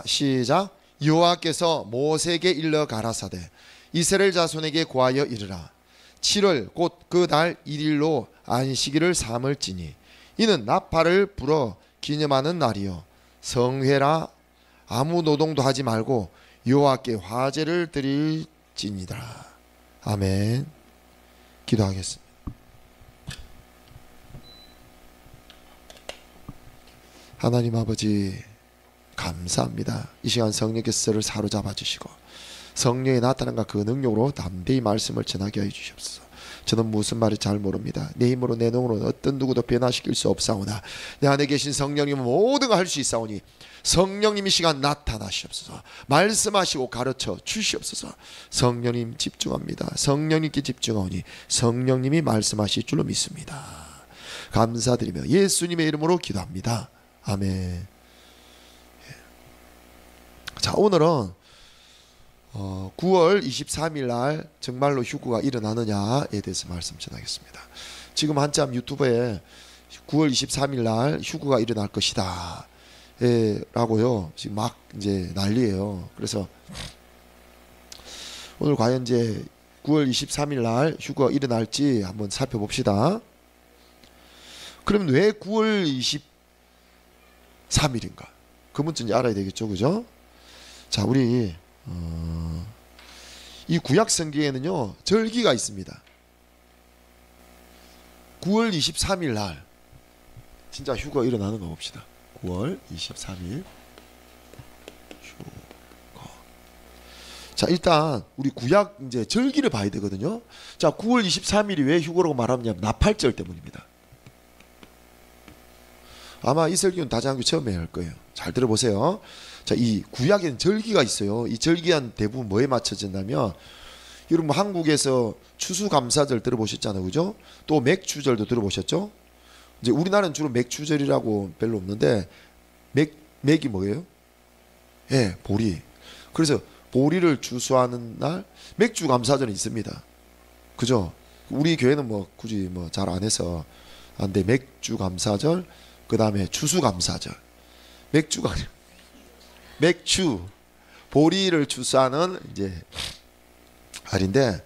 시작. 여호와께서 모세에게 일러 가라사대 이스라엘 자손에게 고하여 이르라. 7월 곧 그 달 1일로 안식일을 삼을지니 이는 나팔을 불어 기념하는 날이요 성회라. 아무 노동도 하지 말고 여호와께 화제를 드릴지니라. 아멘. 기도하겠습니다. 하나님 아버지 감사합니다. 이 시간 성령께서 저를 사로잡아 주시고 성령의 나타남과 그 능력으로 담대히 말씀을 전하게 하여 주시옵소서. 저는 무슨 말인지 잘 모릅니다. 내 힘으로 내 능으로 어떤 누구도 변화시킬 수 없사오나 내 안에 계신 성령님은 모든 걸 할 수 있사오니 성령님 이 시간 나타나시옵소서. 말씀하시고 가르쳐 주시옵소서. 성령님 집중합니다. 성령님께 집중하오니 성령님이 말씀하실 줄로 믿습니다. 감사드리며 예수님의 이름으로 기도합니다. 아멘. 자, 오늘은 9월 23일 날 정말로 휴거가 일어나느냐에 대해서 말씀 전하겠습니다. 지금 한참 유튜브에 9월 23일 날 휴거가 일어날 것이다 라고요. 지금 막 이제 난리예요. 그래서 오늘 과연 이제 9월 23일 날 휴거가 일어날지 한번 살펴봅시다. 그러면 왜 9월 23일인가? 그 문제 이제 알아야 되겠죠, 그죠? 자, 우리 이 구약 성경에는요 절기가 있습니다. 9월 23일 날 진짜 휴가 일어나는 거 봅시다. 9월 23일 휴가. 자, 일단 우리 구약 이제 절기를 봐야 되거든요. 자, 9월 23일이 왜 휴거라고 말하냐면 나팔절 때문입니다. 아마 이 설교는 다장교 처음에 할 거예요. 잘 들어보세요. 자, 이 구약에는 절기가 있어요. 이 절기한 대부분 뭐에 맞춰진다면 여러분 한국에서 추수감사절 들어보셨잖아요, 그죠? 또 맥주절도 들어보셨죠? 이제 우리나라는 주로 맥주절이라고 별로 없는데 맥이 뭐예요? 예, 보리. 그래서 보리를 추수하는 날 맥주감사절이 있습니다. 그죠? 우리 교회는 뭐 굳이 뭐 잘 안 해서 안 돼. 맥주감사절, 그 다음에 추수감사절. 맥주가 맥주 보리를 추수하는 이제 날인데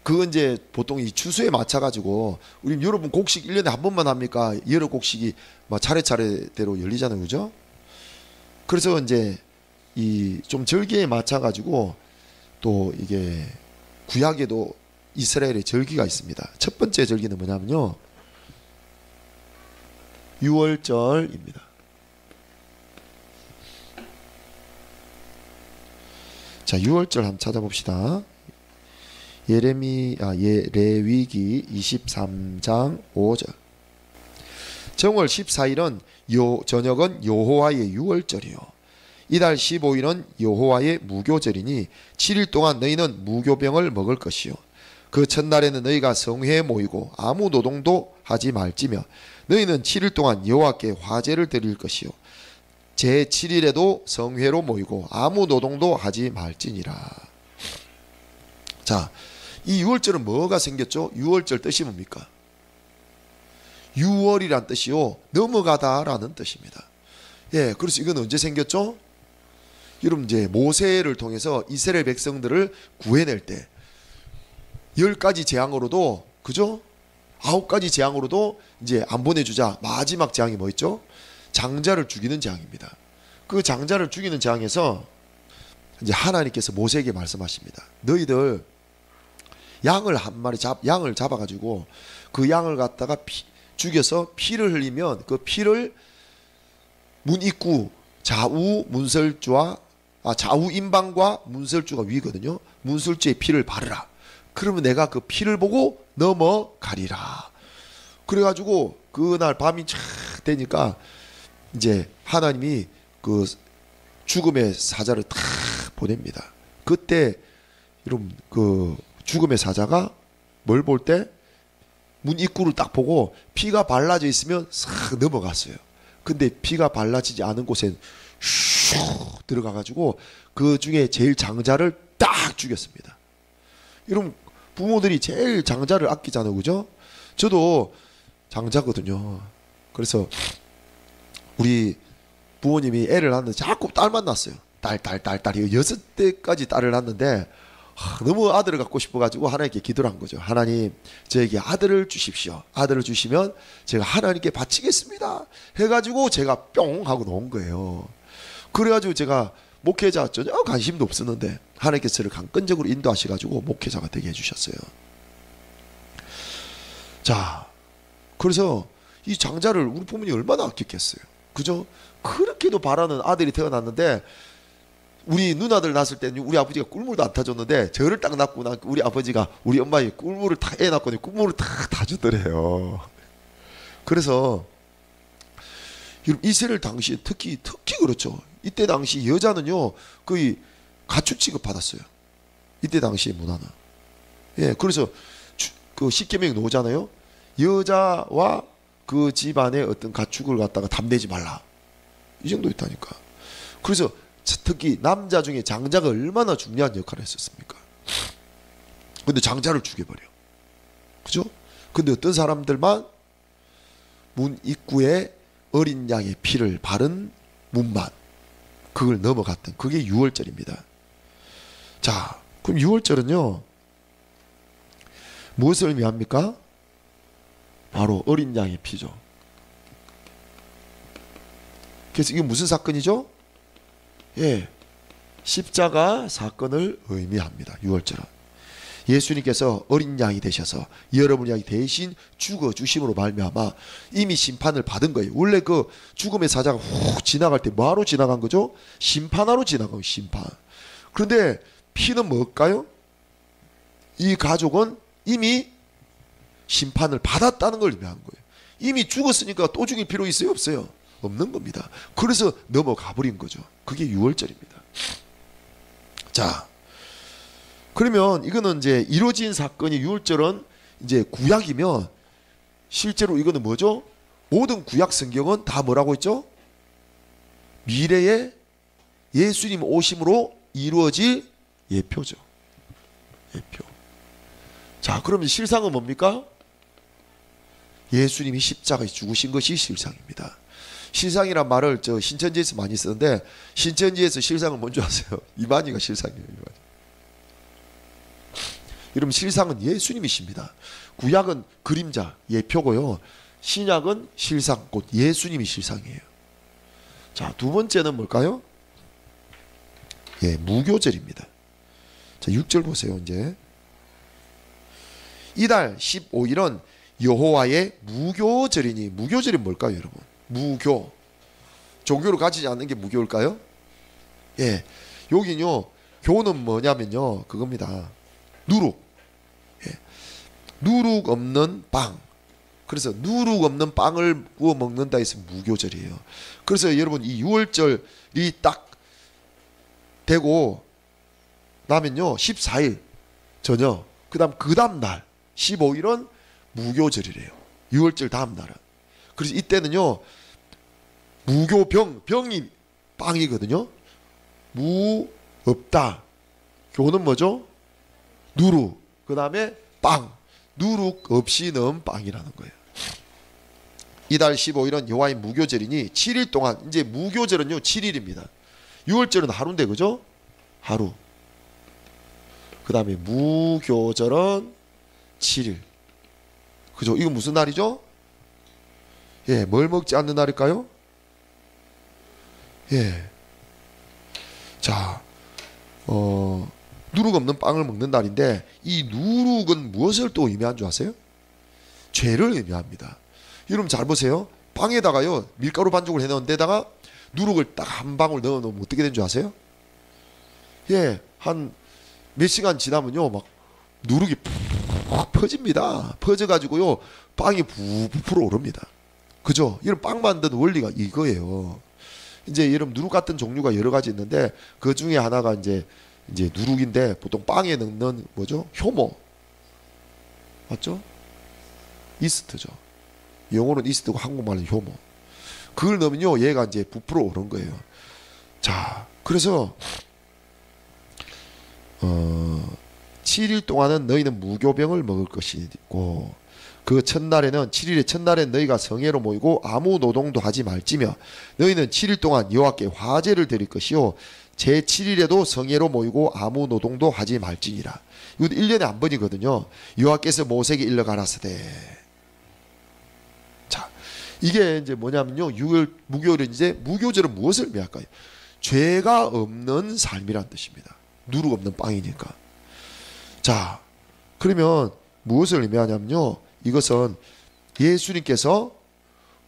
그건 이제 보통 이 추수에 맞춰 가지고 우리 여러분 곡식 1년에 한 번만 합니까? 여러 곡식이 막 차례차례대로 열리잖아요, 그죠? 그래서 이제 이 좀 절기에 맞춰 가지고 또 이게 구약에도 이스라엘의 절기가 있습니다. 첫 번째 절기는 뭐냐면요, 유월절입니다. 자, 6월절 한번 찾아봅시다. 레위기 23장 5절. 정월 14일은 저녁은 여호와의 유월절이요 이달 15일은 여호와의 무교절이니 7일 동안 너희는 무교병을 먹을 것이요 그 첫날에는 너희가 성회에 모이고 아무 노동도 하지 말지며 너희는 7일 동안 여호와께 화제를 드릴 것이요 제7일에도 성회로 모이고 아무 노동도 하지 말지니라. 자, 이 6월절은 뭐가 생겼죠? 6월절 뜻이 뭡니까? 6월이란 뜻이요 넘어가다라는 뜻입니다. 예, 그래서 이건 언제 생겼죠? 여러분 이제 모세를 통해서 이스라엘 백성들을 구해낼 때 10가지 재앙으로도, 그죠? 9가지 재앙으로도 이제 안 보내주자. 마지막 재앙이 뭐 있죠? 장자를 죽이는 재앙입니다. 그 장자를 죽이는 재앙에서 이제 하나님께서 모세에게 말씀하십니다. 너희들 양을 한 마리 양을 잡아가지고 그 양을 갖다가 죽여서 피를 흘리면 그 피를 문 입구 좌우 임방과 문설주가 위거든요. 문설주에 피를 바르라. 그러면 내가 그 피를 보고 넘어가리라. 그래가지고 그날 밤이 쫙 되니까 이제 하나님이 그 죽음의 사자를 탁 보냅니다. 그때 여러분 그 죽음의 사자가 뭘 볼 때 문 입구를 딱 보고 피가 발라져 있으면 싹 넘어갔어요. 근데 피가 발라지지 않은 곳에 슉 들어가 가지고 그 중에 제일 장자를 딱 죽였습니다. 여러분 부모들이 제일 장자를 아끼잖아요, 그죠? 저도 장자거든요. 그래서 우리 부모님이 애를 낳는데 자꾸 딸만 낳았어요. 딸 6대까지 딸을 낳았는데 너무 아들을 갖고 싶어가지고 하나님께 기도를 한 거죠. 하나님, 저에게 아들을 주십시오. 아들을 주시면 제가 하나님께 바치겠습니다 해가지고 제가 뿅 하고 놓은 거예요. 그래가지고 제가 목회자 전혀 관심도 없었는데 하나님께서 저를 강건적으로 인도하셔가지고 목회자가 되게 해주셨어요. 자, 그래서 이 장자를 우리 부모님이 얼마나 아꼈겠어요. 그죠? 그렇게도 바라는 아들이 태어났는데 우리 누나들 낳았을 때는 우리 아버지가 꿀물도 안 타줬는데 저를 딱 낳고 우리 아버지가 우리 엄마에게 꿀물을 다 애 낳고 꿀물을 다 타주더래요. 그래서 이스라엘 당시 특히 그렇죠. 이때 당시 여자는요 거의 가축 취급 받았어요. 이때 당시 문화는. 예, 그래서 그 십계명이 나오잖아요. 여자와 그 집안의 어떤 가축을 갖다가 담내지 말라. 이 정도였다니까. 그래서 특히 남자 중에 장자가 얼마나 중요한 역할을 했었습니까? 근데 장자를 죽여버려. 그죠? 근데 어떤 사람들만 문 입구에 어린 양의 피를 바른 문만 그걸 넘어갔던 그게 유월절입니다. 자, 그럼 유월절은요 무엇을 의미합니까? 바로 어린 양의 피죠. 그래서 이게 무슨 사건이죠? 예, 십자가 사건을 의미합니다. 유월절은 예수님께서 어린 양이 되셔서 여러분을 향해 대신 죽어 주심으로 말미암아 이미 심판을 받은 거예요. 원래 그 죽음의 사자가 훅 지나갈 때 뭐하러 지나간 거죠? 심판하러 지나간 거예요. 심판. 그런데 피는 뭘까요? 이 가족은 이미 심판을 받았다는 걸 의미하는 거예요. 이미 죽었으니까 또 죽일 필요 있어요? 없어요? 없는 겁니다. 그래서 넘어가 버린 거죠. 그게 유월절입니다. 자, 그러면 이거는 이제 이루어진 사건이 유월절은 이제 구약이면 실제로 이거는 뭐죠? 모든 구약 성경은 다 뭐라고 했죠? 미래의 예수님 오심으로 이루어질 예표죠. 예표. 자, 그러면 실상은 뭡니까? 예수님이 십자가에 죽으신 것이 실상입니다. 실상이란 말을 저 신천지에서 많이 쓰는데 신천지에서 실상은 뭔지 아세요? 이만희가 실상이에요. 이만희. 여러분 실상은 예수님이십니다. 구약은 그림자, 예표고요. 신약은 실상, 곧 예수님이 실상이에요. 자, 두 번째는 뭘까요? 예, 무교절입니다. 자, 6절 보세요. 이제 이달 15일은 여호와의 무교절이니, 무교절이 뭘까요, 여러분? 무교. 종교를 가지지 않는 게 무교일까요? 예, 여기는요 교는 뭐냐면요 그겁니다. 누룩. 예. 누룩 없는 빵. 그래서 누룩 없는 빵을 구워 먹는다 해서 무교절이에요. 그래서 여러분 이 6월절이 딱 되고 나면요 14일 저녁 그 다음 날 15일은 무교절이래요. 6월절 다음 날은. 그래서 이때는요 병이 빵이거든요. 무 없다. 교는 뭐죠? 누룩. 그 다음에 빵. 누룩 없이 넣은 빵이라는 거예요. 이달 15일은 여호와의 무교절이니 7일 동안, 이제 무교절은요 7일입니다. 6월절은 하루인데 그죠? 하루. 그 다음에 무교절은 7일. 그죠? 이건 무슨 날이죠? 예, 뭘 먹지 않는 날일까요? 예. 자, 누룩 없는 빵을 먹는 날인데 이 누룩은 무엇을 또 의미한 줄 아세요? 죄를 의미합니다. 여러분 잘 보세요. 빵에다가요 밀가루 반죽을 해놓은 데다가 누룩을 딱 한 방울 넣어놓으면 어떻게 되는 줄 아세요? 예, 한 몇 시간 지나면요 막 누룩이 푹 퍼집니다. 퍼져가지고요 빵이 부풀어 오릅니다. 그죠? 이런 빵 만드는 원리가 이거예요. 이제 여러분 누룩 같은 종류가 여러 가지 있는데 그 중에 하나가 이제 누룩인데 보통 빵에 넣는 뭐죠? 효모. 맞죠? 이스트죠. 영어로는 이스트고 한국말은 효모. 그걸 넣으면요 얘가 이제 부풀어 오른 거예요. 자, 그래서 7일 동안은 너희는 무교병을 먹을 것이고 그 첫날에는 7일의 첫날엔 너희가 성회로 모이고 아무 노동도 하지 말지며 너희는 7일 동안 여호와께 화제를 드릴 것이요 제7일에도 성회로 모이고 아무 노동도 하지 말지니라. 이것도 1년에 한 번이거든요. 여호와께서 모세에게 일러 가라사대. 자, 이게 이제 뭐냐면요, 무교절은 이제, 무교절은 무엇을 의미할까요? 죄가 없는 삶이란 뜻입니다. 누룩 없는 빵이니까. 자, 그러면 무엇을 의미하냐면요, 이것은 예수님께서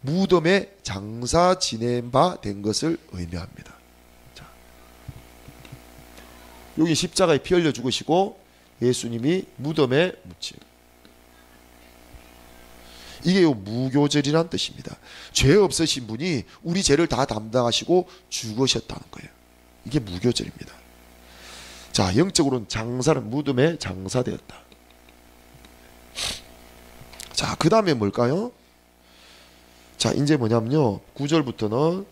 무덤에 장사 지낸 바 된 것을 의미합니다. 자, 여기 십자가에 피 흘려 죽으시고 예수님이 무덤에 묻히고, 이게 요 무교절이란 뜻입니다. 죄 없으신 분이 우리 죄를 다 담당하시고 죽으셨다는 거예요. 이게 무교절입니다. 자, 영적으로는 장사는 무덤에 장사되었다. 자, 그 다음에 뭘까요? 자, 이제 뭐냐면요, 9절부터는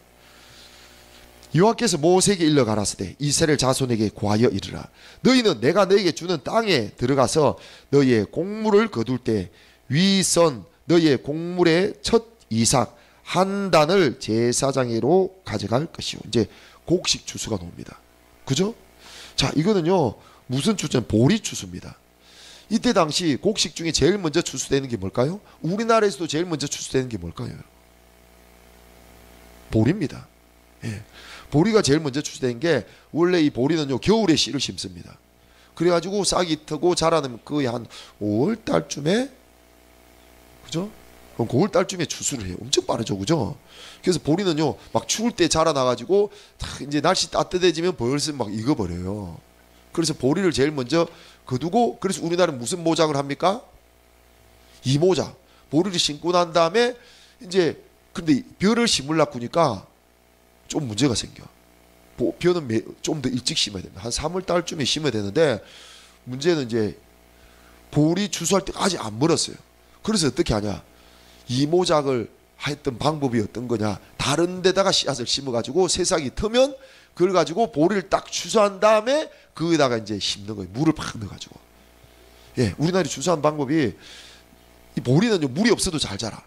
여호와께서 모세에게 일러 가라사대 이스라엘 자손에게 고하여 이르라. 너희는 내가 너에게 주는 땅에 들어가서 너희의 곡물을 거둘 때 위선 너희의 곡물의 첫 이삭 한 단을 제사장으로 가져갈 것이요. 이제 곡식 추수가 나옵니다. 그죠? 자, 이거는요, 무슨 추수는 보리 추수입니다. 이때 당시 곡식 중에 제일 먼저 추수되는 게 뭘까요? 우리나라에서도 제일 먼저 추수되는 게 뭘까요? 보리입니다. 예. 보리가 제일 먼저 추수된 게, 원래 이 보리는요, 겨울에 씨를 심습니다. 그래가지고 싹이 트고 자라면 거의 한 5월 달쯤에, 그죠? 그럼 9월 달쯤에 추수를 해요. 엄청 빠르죠, 그죠? 그래서 보리는요, 막 추울 때 자라나가지고 이제 날씨 따뜻해지면 벌써 막 익어버려요. 그래서 보리를 제일 먼저 거두고, 그래서 우리나라는 무슨 모작을 합니까? 이모작. 보리를 심고 난 다음에 이제, 근데 벼를 심으려고 하니까 좀 문제가 생겨. 벼는 좀 더 일찍 심어야 됩니다. 한 3월 달쯤에 심어야 되는데, 문제는 이제 보리 추수할 때까지 안 멀었어요. 그래서 어떻게 하냐? 이모작을 했던 방법이 어떤 거냐? 다른 데다가 씨앗을 심어가지고 새싹이 트면 그걸 가지고 보리를 딱 추수한 다음에 거기다가 이제 심는 거예요. 물을 팍 넣어가지고. 예, 우리나라에 추수한 방법이, 이 보리는요, 물이 없어도 잘 자라.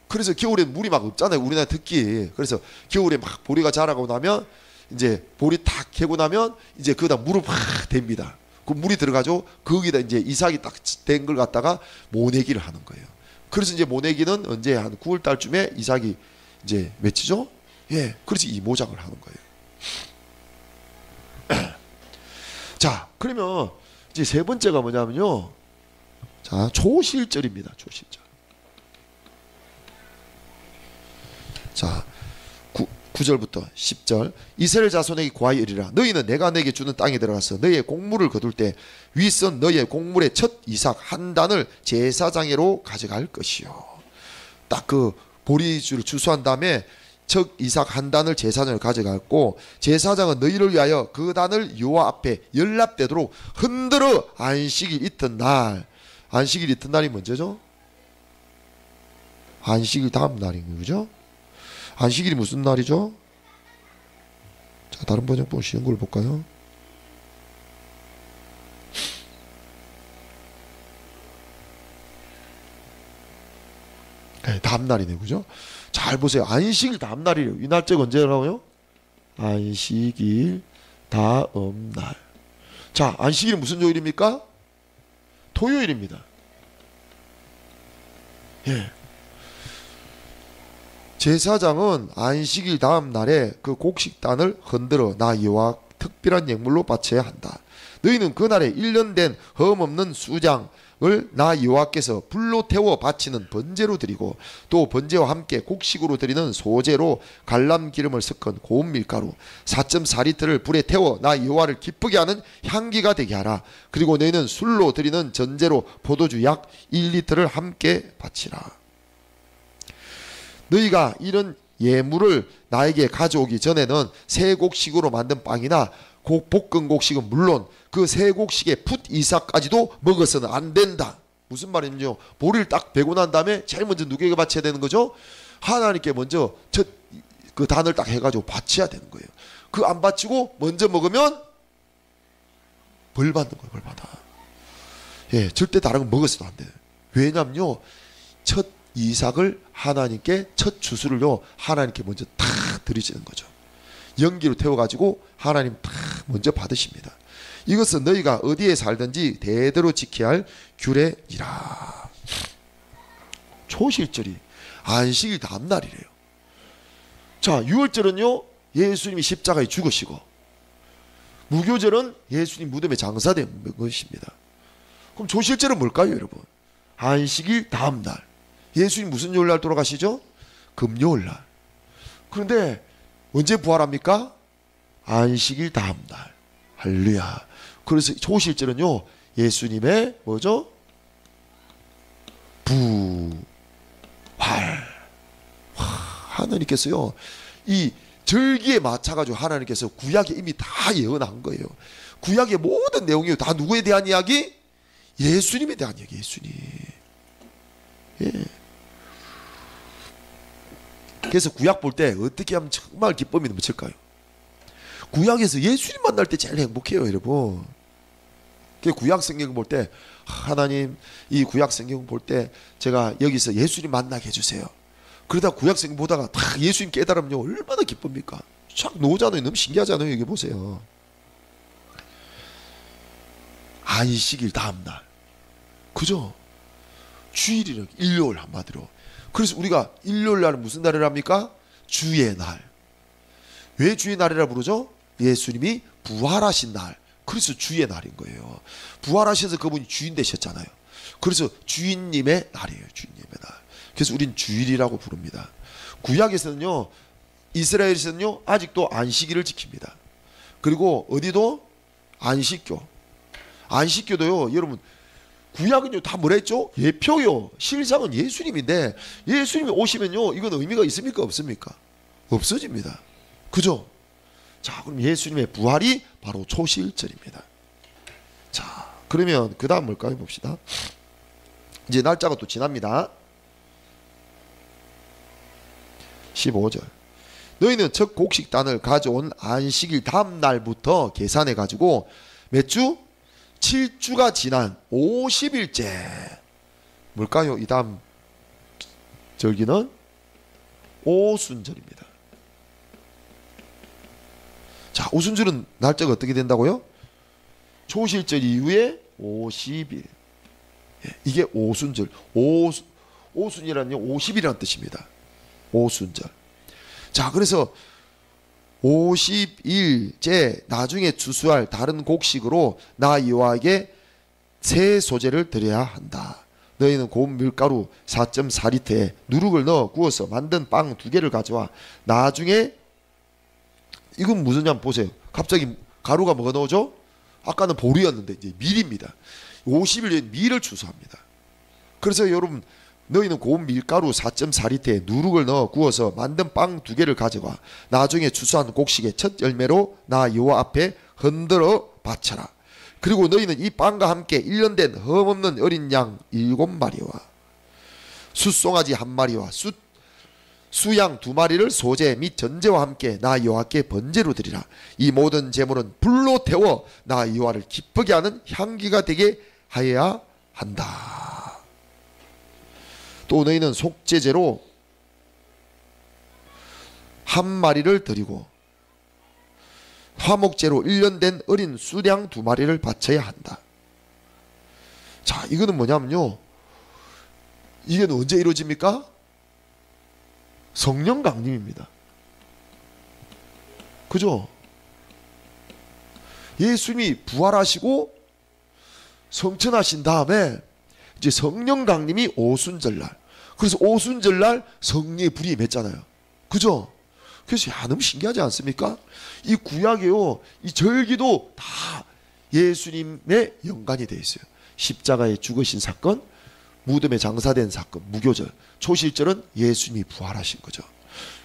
그래서 겨울엔 물이 막 없잖아요, 우리나라 특히. 그래서 겨울에 막 보리가 자라고 나면 이제 보리 탁 캐고 나면 이제 거기다 물을 팍 댑니다. 그 물이 들어가죠. 거기다 이제 이삭이 딱 된 걸 갖다가 모내기를 하는 거예요. 그래서 이제 모내기는 언제 한 9월 달쯤에 이삭이 이제 맺히죠. 예, 그래서 이모작을 하는 거예요. 자, 그러면 이제 세 번째가 뭐냐면요, 자, 초실절입니다. 초실절. 자, 9절부터 10절. 이스라엘 자손에게 고하여 이르라. 너희는 내가 너에게 주는 땅에 들어가서 너희의 곡물을 거둘 때 윗선 너희의 곡물의 첫 이삭 한 단을 제사장으로 가져갈 것이요. 딱 그 보리주를 추수한 다음에 첫 이삭 한 단을 제사장으로 가져갔고, 제사장은 너희를 위하여 그 단을 여호와 앞에 연납되도록 흔들어 안식일 이튿날. 안식일 이튿날이 언제죠? 안식일 다음 날인 거죠? 안식일이 무슨 날이죠? 자, 다른 번역본 쉬운 걸 볼까요? 네, 다음 날이네요, 그죠? 잘 보세요. 안식일 다음 날이래요. 이 날짜가 언제라고요? 안식일 다음 날. 자, 안식일은 무슨 요일입니까? 토요일입니다. 예. 제사장은 안식일 다음 날에 그 곡식단을 흔들어 나 여호와 특별한 예물로 바쳐야 한다. 너희는 그날에 1년 된 흠없는 수장을 나 여호와께서 불로 태워 바치는 번제로 드리고, 또 번제와 함께 곡식으로 드리는 소제로 갈람 기름을 섞은 고운 밀가루 4.4리터를 불에 태워 나 여호와를 기쁘게 하는 향기가 되게 하라. 그리고 너희는 술로 드리는 전제로 포도주 약 1리터를 함께 바치라. 너희가 이런 예물을 나에게 가져오기 전에는 새 곡식으로 만든 빵이나 볶은 곡식은 물론 그 새 곡식의 풋 이삭까지도 먹어서는 안 된다. 무슨 말이냐면요, 보리를 딱 베고 난 다음에 제일 먼저 누구에게 바쳐야 되는 거죠? 하나님께 먼저 첫 그 단을 딱 해가지고 바쳐야 되는 거예요. 그 안 바치고 먼저 먹으면 벌 받는 거예요. 벌 받아. 예, 절대 다른 거 먹어서도 안 돼요. 왜냐면요, 첫 이삭을 하나님께, 첫 주수를요 하나님께 먼저 다 드리시는 거죠. 연기로 태워가지고 하나님 다 먼저 받으십니다. 이것은 너희가 어디에 살든지 대대로 지켜야 할 규례이라. 초실절이 안식일 다음날이래요. 자, 유월절은요 예수님이 십자가에 죽으시고, 무교절은 예수님 무덤에 장사된 것입니다. 그럼 조실절은 뭘까요, 여러분? 안식일 다음날. 예수님 무슨 요일날 돌아가시죠? 금요일날. 그런데 언제 부활합니까? 안식일 다음날. 할렐루야. 그래서 조실절은요 예수님의 뭐죠? 부활. 하나님께서요 이 절기에 맞춰가지고 하나님께서 구약에 이미 다 예언한 거예요. 구약의 모든 내용이 다 누구에 대한 이야기? 예수님에 대한 이야기. 예수님. 예. 그래서 구약 볼 때 어떻게 하면 정말 기쁨이 넘칠까요? 구약에서 예수님 만날 때 제일 행복해요, 여러분. 구약 성경 볼 때 하나님, 이 구약 성경 볼 때 제가 여기서 예수님 만나게 해주세요. 그러다 구약 성경 보다가 다 예수님 깨달으면요 얼마나 기쁩니까? 쫙 놓잖아요. 너무 신기하잖아요. 여기 보세요. 안식일 다음날, 그죠? 주일이라, 일요일 한마디로. 그래서 우리가 일요일 날은 무슨 날을 합니까? 주의 날. 왜 주의 날이라 부르죠? 예수님이 부활하신 날. 그래서 주의 날인 거예요. 부활하셔서 그분이 주인 되셨잖아요. 그래서 주인님의 날이에요. 주인님의 날. 그래서 우린 주일이라고 부릅니다. 구약에서는요, 이스라엘에서는요 아직도 안식일을 지킵니다. 그리고 어디도 안식교. 안식교도요, 여러분 구약은요 다 뭐라 했죠? 예표요. 실상은 예수님인데 예수님이 오시면요 이건 의미가 있습니까? 없습니까? 없어집니다. 그죠? 자, 그럼 예수님의 부활이 바로 초실절입니다. 자, 그러면 그 다음 뭘까요? 봅시다. 이제 날짜가 또 지납니다. 15절. 너희는 첫 곡식단을 가져온 안식일 다음 날부터 계산해 가지고 몇 주? 7주가 지난 50일째. 뭘까요? 이 다음 절기는 오순절입니다. 자, 오순절은 날짜가 어떻게 된다고요? 초실절 이후에 50일. 이게 오순절. 오순이라는요 50일이라는 뜻입니다. 오순절. 자, 그래서 50일째 나중에 추수할 다른 곡식으로 나 여호와에게 새 소재를 드려야 한다. 너희는 고운 밀가루 4.4리터에 누룩을 넣어 구워서 만든 빵 2개를 가져와. 나중에 이건 무슨 냐면 보세요. 갑자기 가루가 뭐가 나오죠? 아까는 보리였는데 이제 밀입니다. 50일 밀을 추수합니다. 그래서 여러분, 너희는 고운 밀가루 4.4리터에 누룩을 넣어 구워서 만든 빵 2개를 가져와. 나중에 추수한 곡식의 첫 열매로 나 여호와 앞에 흔들어 바쳐라. 그리고 너희는 이 빵과 함께 1년 된 흠없는 어린 양 7마리와 숫송아지 1마리와 수양 2마리를 소재 및 전제와 함께 나 여호와께 번제로 드리라. 이 모든 제물은 불로 태워 나 여호와를 기쁘게 하는 향기가 되게 하여야 한다. 또 너희는 속죄제로 1마리를 드리고 화목제로 1년 된 어린 수양 2마리를 바쳐야 한다. 자, 이거는 뭐냐면요, 이게 언제 이루어집니까? 성령 강림입니다. 그죠? 예수님이 부활하시고 성천하신 다음에 이제 성령 강림이 오순절날. 그래서 오순절날 성령의 불이 임했잖아요. 그죠? 그래서 너무 신기하지 않습니까? 이 구약에요, 이 절기도 다 예수님의 연관이 되어 있어요. 십자가에 죽으신 사건, 무덤에 장사된 사건, 무교절. 초실절은 예수님이 부활하신 거죠.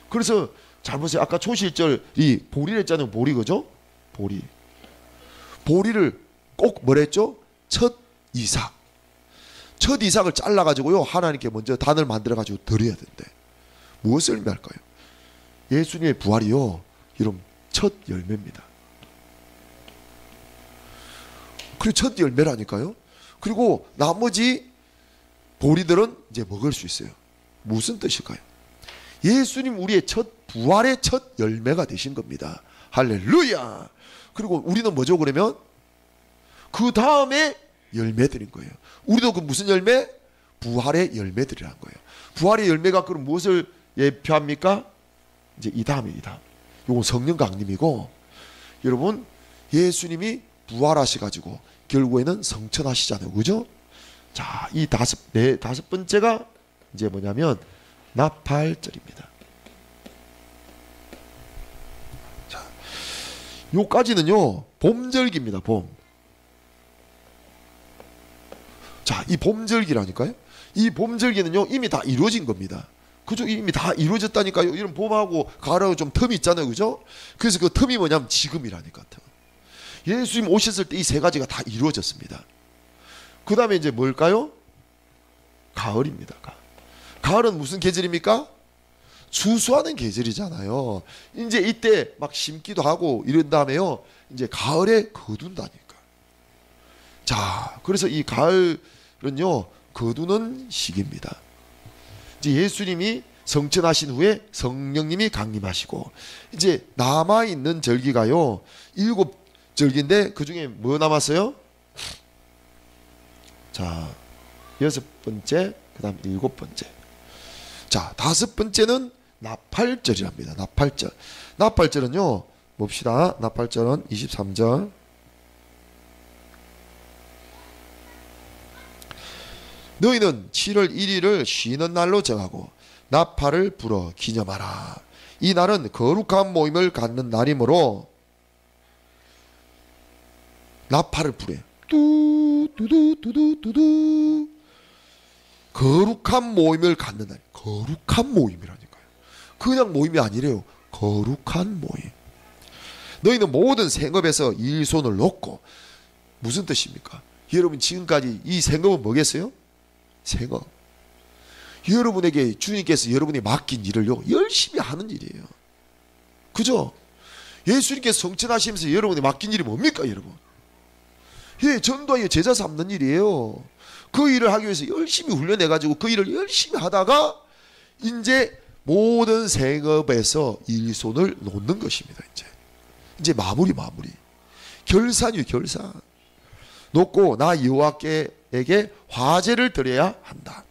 그래서 잘 보세요. 아까 초실절이 보리를 했잖아요. 보리, 그죠? 보리. 보리를 꼭 뭐랬죠? 첫 이삭. 첫 이삭을 잘라가지고요 하나님께 먼저 단을 만들어가지고 드려야 된대. 무엇을 의미할까요? 예수님의 부활이요, 이런 첫 열매입니다. 그리고 첫 열매라니까요. 그리고 나머지 보리들은 이제 먹을 수 있어요. 무슨 뜻일까요? 예수님 우리의 첫 부활의 첫 열매가 되신 겁니다. 할렐루야. 그리고 우리는 뭐죠 그러면? 그 다음에 열매들인 거예요. 우리도 그 무슨 열매? 부활의 열매들이란 거예요. 부활의 열매가 그럼 무엇을 예표합니까? 이제 이 다음에 이 다음. 요건 성령 강림이고, 여러분 예수님이 부활하셔가지고 결국에는 성천하시잖아요, 그죠? 자, 이 다섯 번째가 이제 뭐냐면 나팔절입니다. 자, 요까지는요 봄절기입니다. 봄. 자, 이 봄절기라니까요. 이 봄절기는요 이미 다 이루어진 겁니다. 그죠? 이미 다 이루어졌다니까요. 이런 봄하고 가을하고 좀 텀이 있잖아요, 그죠? 그래서 그 텀이 뭐냐면 지금이라니까. 예수님 오셨을 때 이 세 가지가 다 이루어졌습니다. 그 다음에 이제 뭘까요? 가을입니다. 가을은 무슨 계절입니까? 추수하는 계절이잖아요. 이제 이때 막 심기도 하고 이런 다음에요 이제 가을에 거둔다니까. 자, 그래서 이 가을은요 거두는 시기입니다. 이제 예수님이 성천하신 후에 성령님이 강림하시고 이제 남아있는 절기가요 7절기인데 그 중에 뭐 남았어요? 자, 6번째, 그 다음 7번째. 자, 5번째는 나팔절이랍니다. 나팔절. 나팔절은요 봅시다. 나팔절은 23절. 너희는 7월 1일을 쉬는 날로 정하고 나팔을 불어 기념하라. 이 날은 거룩한 모임을 갖는 날이므로 나팔을 불어요. 뚜두두두두두. 거룩한 모임을 갖는 날. 거룩한 모임이라니까요. 그냥 모임이 아니래요. 거룩한 모임. 너희는 모든 생업에서 일손을 놓고. 무슨 뜻입니까? 여러분 지금까지 이 생업은 뭐겠어요? 생업. 여러분에게 주님께서 여러분이 맡긴 일을요 열심히 하는 일이에요. 그죠? 예수님께서 성천하시면서 여러분이 맡긴 일이 뭡니까 여러분? 예, 전도하여 제자 삼는 일이에요. 그 일을 하기 위해서 열심히 훈련해가지고 그 일을 열심히 하다가 이제 모든 생업에서 일손을 놓는 것입니다. 이제 마무리. 결산이요, 결산. 놓고 나 여호와께에게 화제를 드려야 한다.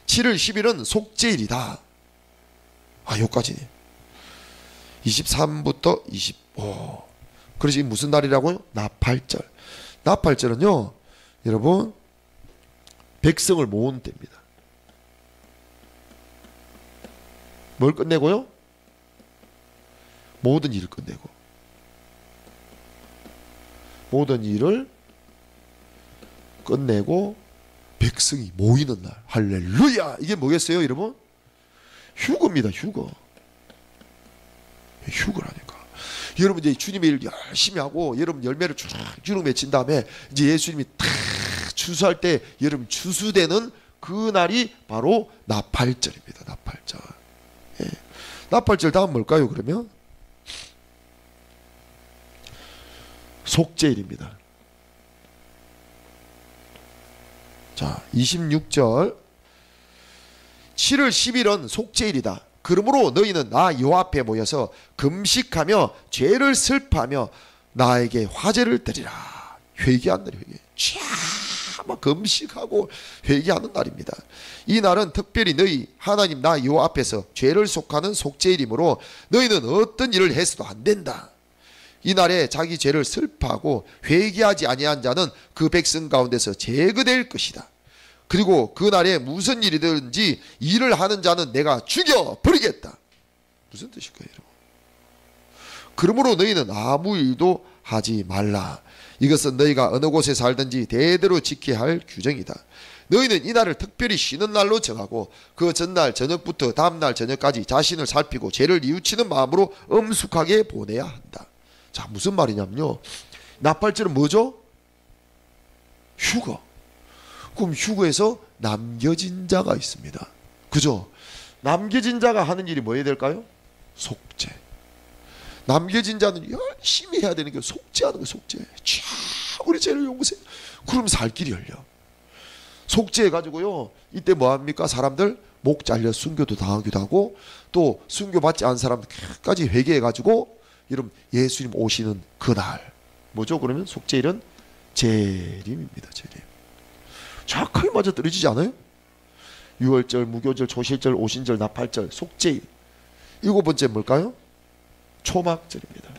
7월 10일은 속죄일이다. 아, 여기까지네. 23부터 25. 그래서 이 무슨 날이라고요? 나팔절. 나팔절은요 여러분 백성을 모으는 때입니다. 뭘 끝내고요? 모든 일을 끝내고. 모든 일을 끝내고 백성이 모이는 날. 할렐루야. 이게 뭐겠어요 여러분? 휴거입니다. 휴거. 휴거라니까. 여러분 이제 주님의 일 열심히 하고 여러분 열매를 쭉 맺힌 다음에 이제 예수님이 탁 추수할 때 여러분 추수되는 그 날이 바로 나팔절입니다. 나팔절. 예. 나팔절 다음 뭘까요 그러면? 속죄일입니다. 자, 26절. 7월 10일은 속죄일이다. 그러므로 너희는 나 여호와 앞에 모여서 금식하며 죄를 슬퍼하며 나에게 화제를 드리라. 회개하는 날이 회개. 막 금식하고 회개하는 날입니다. 이 날은 특별히 너희 하나님 나 여호와 앞에서 죄를 속하는 속죄일이므로 너희는 어떤 일을 해서도 안 된다. 이 날에 자기 죄를 슬퍼하고 회개하지 아니한 자는 그 백성 가운데서 제거될 것이다. 그리고 그 날에 무슨 일이든지 일을 하는 자는 내가 죽여 버리겠다. 무슨 뜻일까요, 여러분? 그러므로 너희는 아무 일도 하지 말라. 이것은 너희가 어느 곳에 살든지 대대로 지켜야 할 규정이다. 너희는 이 날을 특별히 쉬는 날로 정하고 그 전날 저녁부터 다음날 저녁까지 자신을 살피고 죄를 뉘우치는 마음으로 엄숙하게 보내야 한다. 자, 무슨 말이냐면요, 나팔절은 뭐죠? 휴거. 그럼 휴거에서 남겨진 자가 있습니다. 그죠? 남겨진 자가 하는 일이 뭐 해야 될까요? 속죄. 남겨진 자는 열심히 해야 되는 게 속죄하는 거예요. 속죄. 우리 죄를 용서해. 그럼 살 길이 열려. 속죄해가지고요 이때 뭐합니까? 사람들 목 잘려 순교도 당하기도 하고 또 순교 받지 않은 사람까지 회개해가지고 이런 예수님 오시는 그날 뭐죠? 그러면 속죄일은 재림입니다. 재림. 정확하게 맞아 떨어지지 않아요? 유월절, 무교절, 초실절, 오신절, 나팔절, 속죄일. 7번째 뭘까요? 초막절입니다.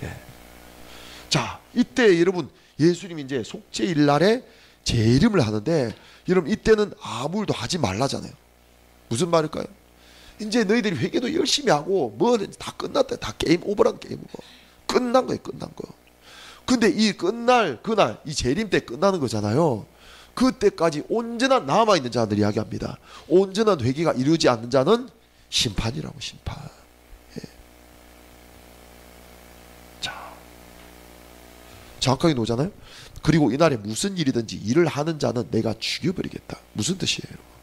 예. 자, 이때 여러분 예수님이 이제 속죄일 날에 재림을 하는데 여러분 이때는 아무 일도 하지 말라잖아요. 무슨 말일까요? 이제 너희들이 회개도 열심히 하고 뭐 다 끝났다. 다 게임 오버란 게임 오버. 끝난 거예요. 끝난 거. 근데 이 끝날 그날 이 재림 때 끝나는 거잖아요. 그때까지 온전한 남아있는 자들 이야기합니다. 온전한 회개가 이루어지지 않는 자는 심판이라고. 심판. 예. 자, 정확하게 놓잖아요. 그리고 이날에 무슨 일이든지 일을 하는 자는 내가 죽여버리겠다. 무슨 뜻이에요?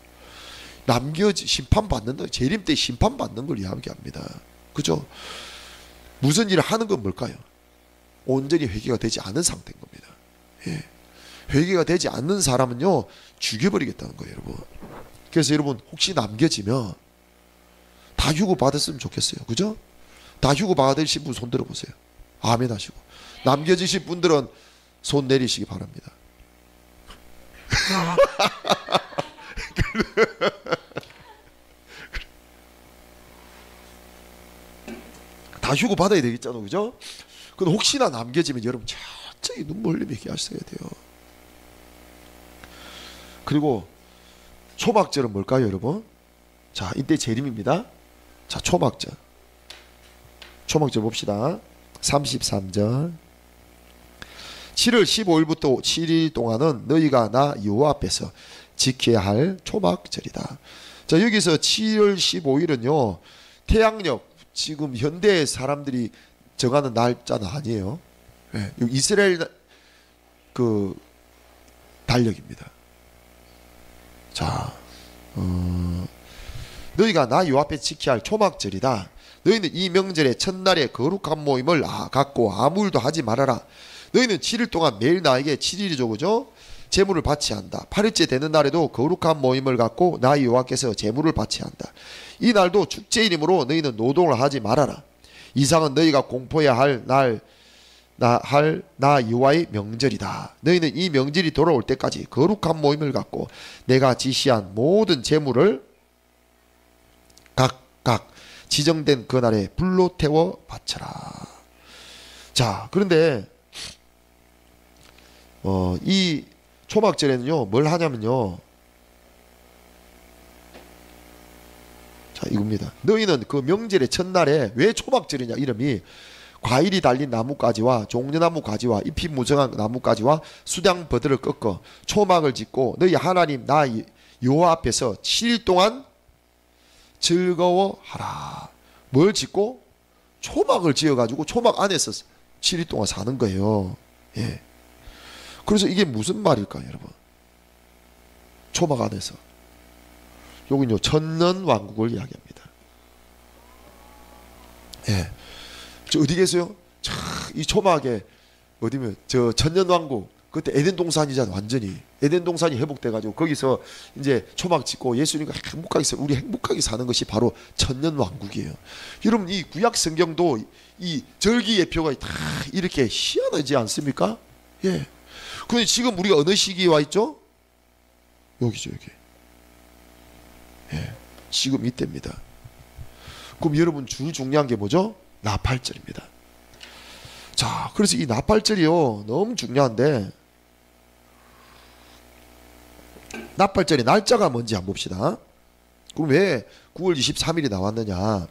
심판받는 거, 재림 때 심판받는 걸 이야기합니다. 그죠? 무슨 일을 하는 건 뭘까요? 온전히 회개가 되지 않은 상태인 겁니다. 예. 회개가 되지 않는 사람은요 죽여버리겠다는 거예요, 여러분. 그래서 여러분 혹시 남겨지면 다 휴고 받았으면 좋겠어요. 그죠? 다 휴고 받으신 분 손 들어보세요. 아멘 하시고. 남겨지신 분들은 손 내리시기 바랍니다. 다 휴고 받아야 되겠잖아요. 그죠? 근데 혹시나 남겨지면 여러분 천천히 눈물 흘리며 얘기하셔야 돼요. 그리고 초막절은 뭘까요, 여러분? 자, 이때 재림입니다. 자, 초막절. 초막절 봅시다. 33절. 7월 15일부터 7일 동안은 너희가 나 여호와 앞에서 지켜야 할 초막절이다. 자, 여기서 7월 15일은요 태양력, 지금 현대 사람들이 정하는 날짜는 아니에요. 네, 이스라엘 그 달력입니다. 자, 너희가 나 여호와 앞에 지켜야 할 초막절이다. 너희는 이 명절의 첫날에 거룩한 모임을 갖고 아무 일도 하지 말아라. 너희는 7일 동안 매일 나에게 7일이죠, 그죠? 제물을 바쳐야 한다. 8일째 되는 날에도 거룩한 모임을 갖고 나 여호와께서 제물을 바쳐야 한다. 이 날도 축제이므로 너희는 노동을 하지 말아라. 이상은 너희가 공포해야 할 나 여호와의 명절이다. 너희는 이 명절이 돌아올 때까지 거룩한 모임을 갖고 내가 지시한 모든 제물을 각각 지정된 그날에 불로 태워 바쳐라. 자, 그런데 이 초막절에는요 뭘 하냐면요, 자 이겁니다. 너희는 그 명절의 첫날에, 왜 초막절이냐, 이름이 과일이 달린 나뭇가지와 종려나무 가지와 잎이 무성한 나뭇가지와 수량버들을 꺾어 초막을 짓고 너희 하나님 나 여호와 앞에서 7일 동안 즐거워하라. 뭘 짓고? 초막을 지어가지고 초막 안에서 7일 동안 사는 거예요. 예. 그래서 이게 무슨 말일까요, 여러분? 초막 안에서. 여기는요 천년왕국을 이야기합니다. 예. 저 어디 계세요? 이 초막에 어디면 저 천년왕국, 그때 에덴 동산이잖아. 완전히 에덴 동산이 회복돼 가지고 거기서 이제 초막 짓고 예수님과 우리 행복하게 사는 것이 바로 천년왕국이에요. 여러분 이 구약 성경도 이 절기 예표가 다 이렇게 희한하지 않습니까? 예. 근데 지금 우리가 어느 시기에 와 있죠? 여기죠, 여기. 예. 지금 이때입니다. 그럼 여러분 제일 중요한 게 뭐죠? 나팔절입니다. 자, 그래서 이 나팔절이요 너무 중요한데, 나팔절의 날짜가 뭔지 한번 봅시다. 그럼 왜 9월 23일이 나왔느냐?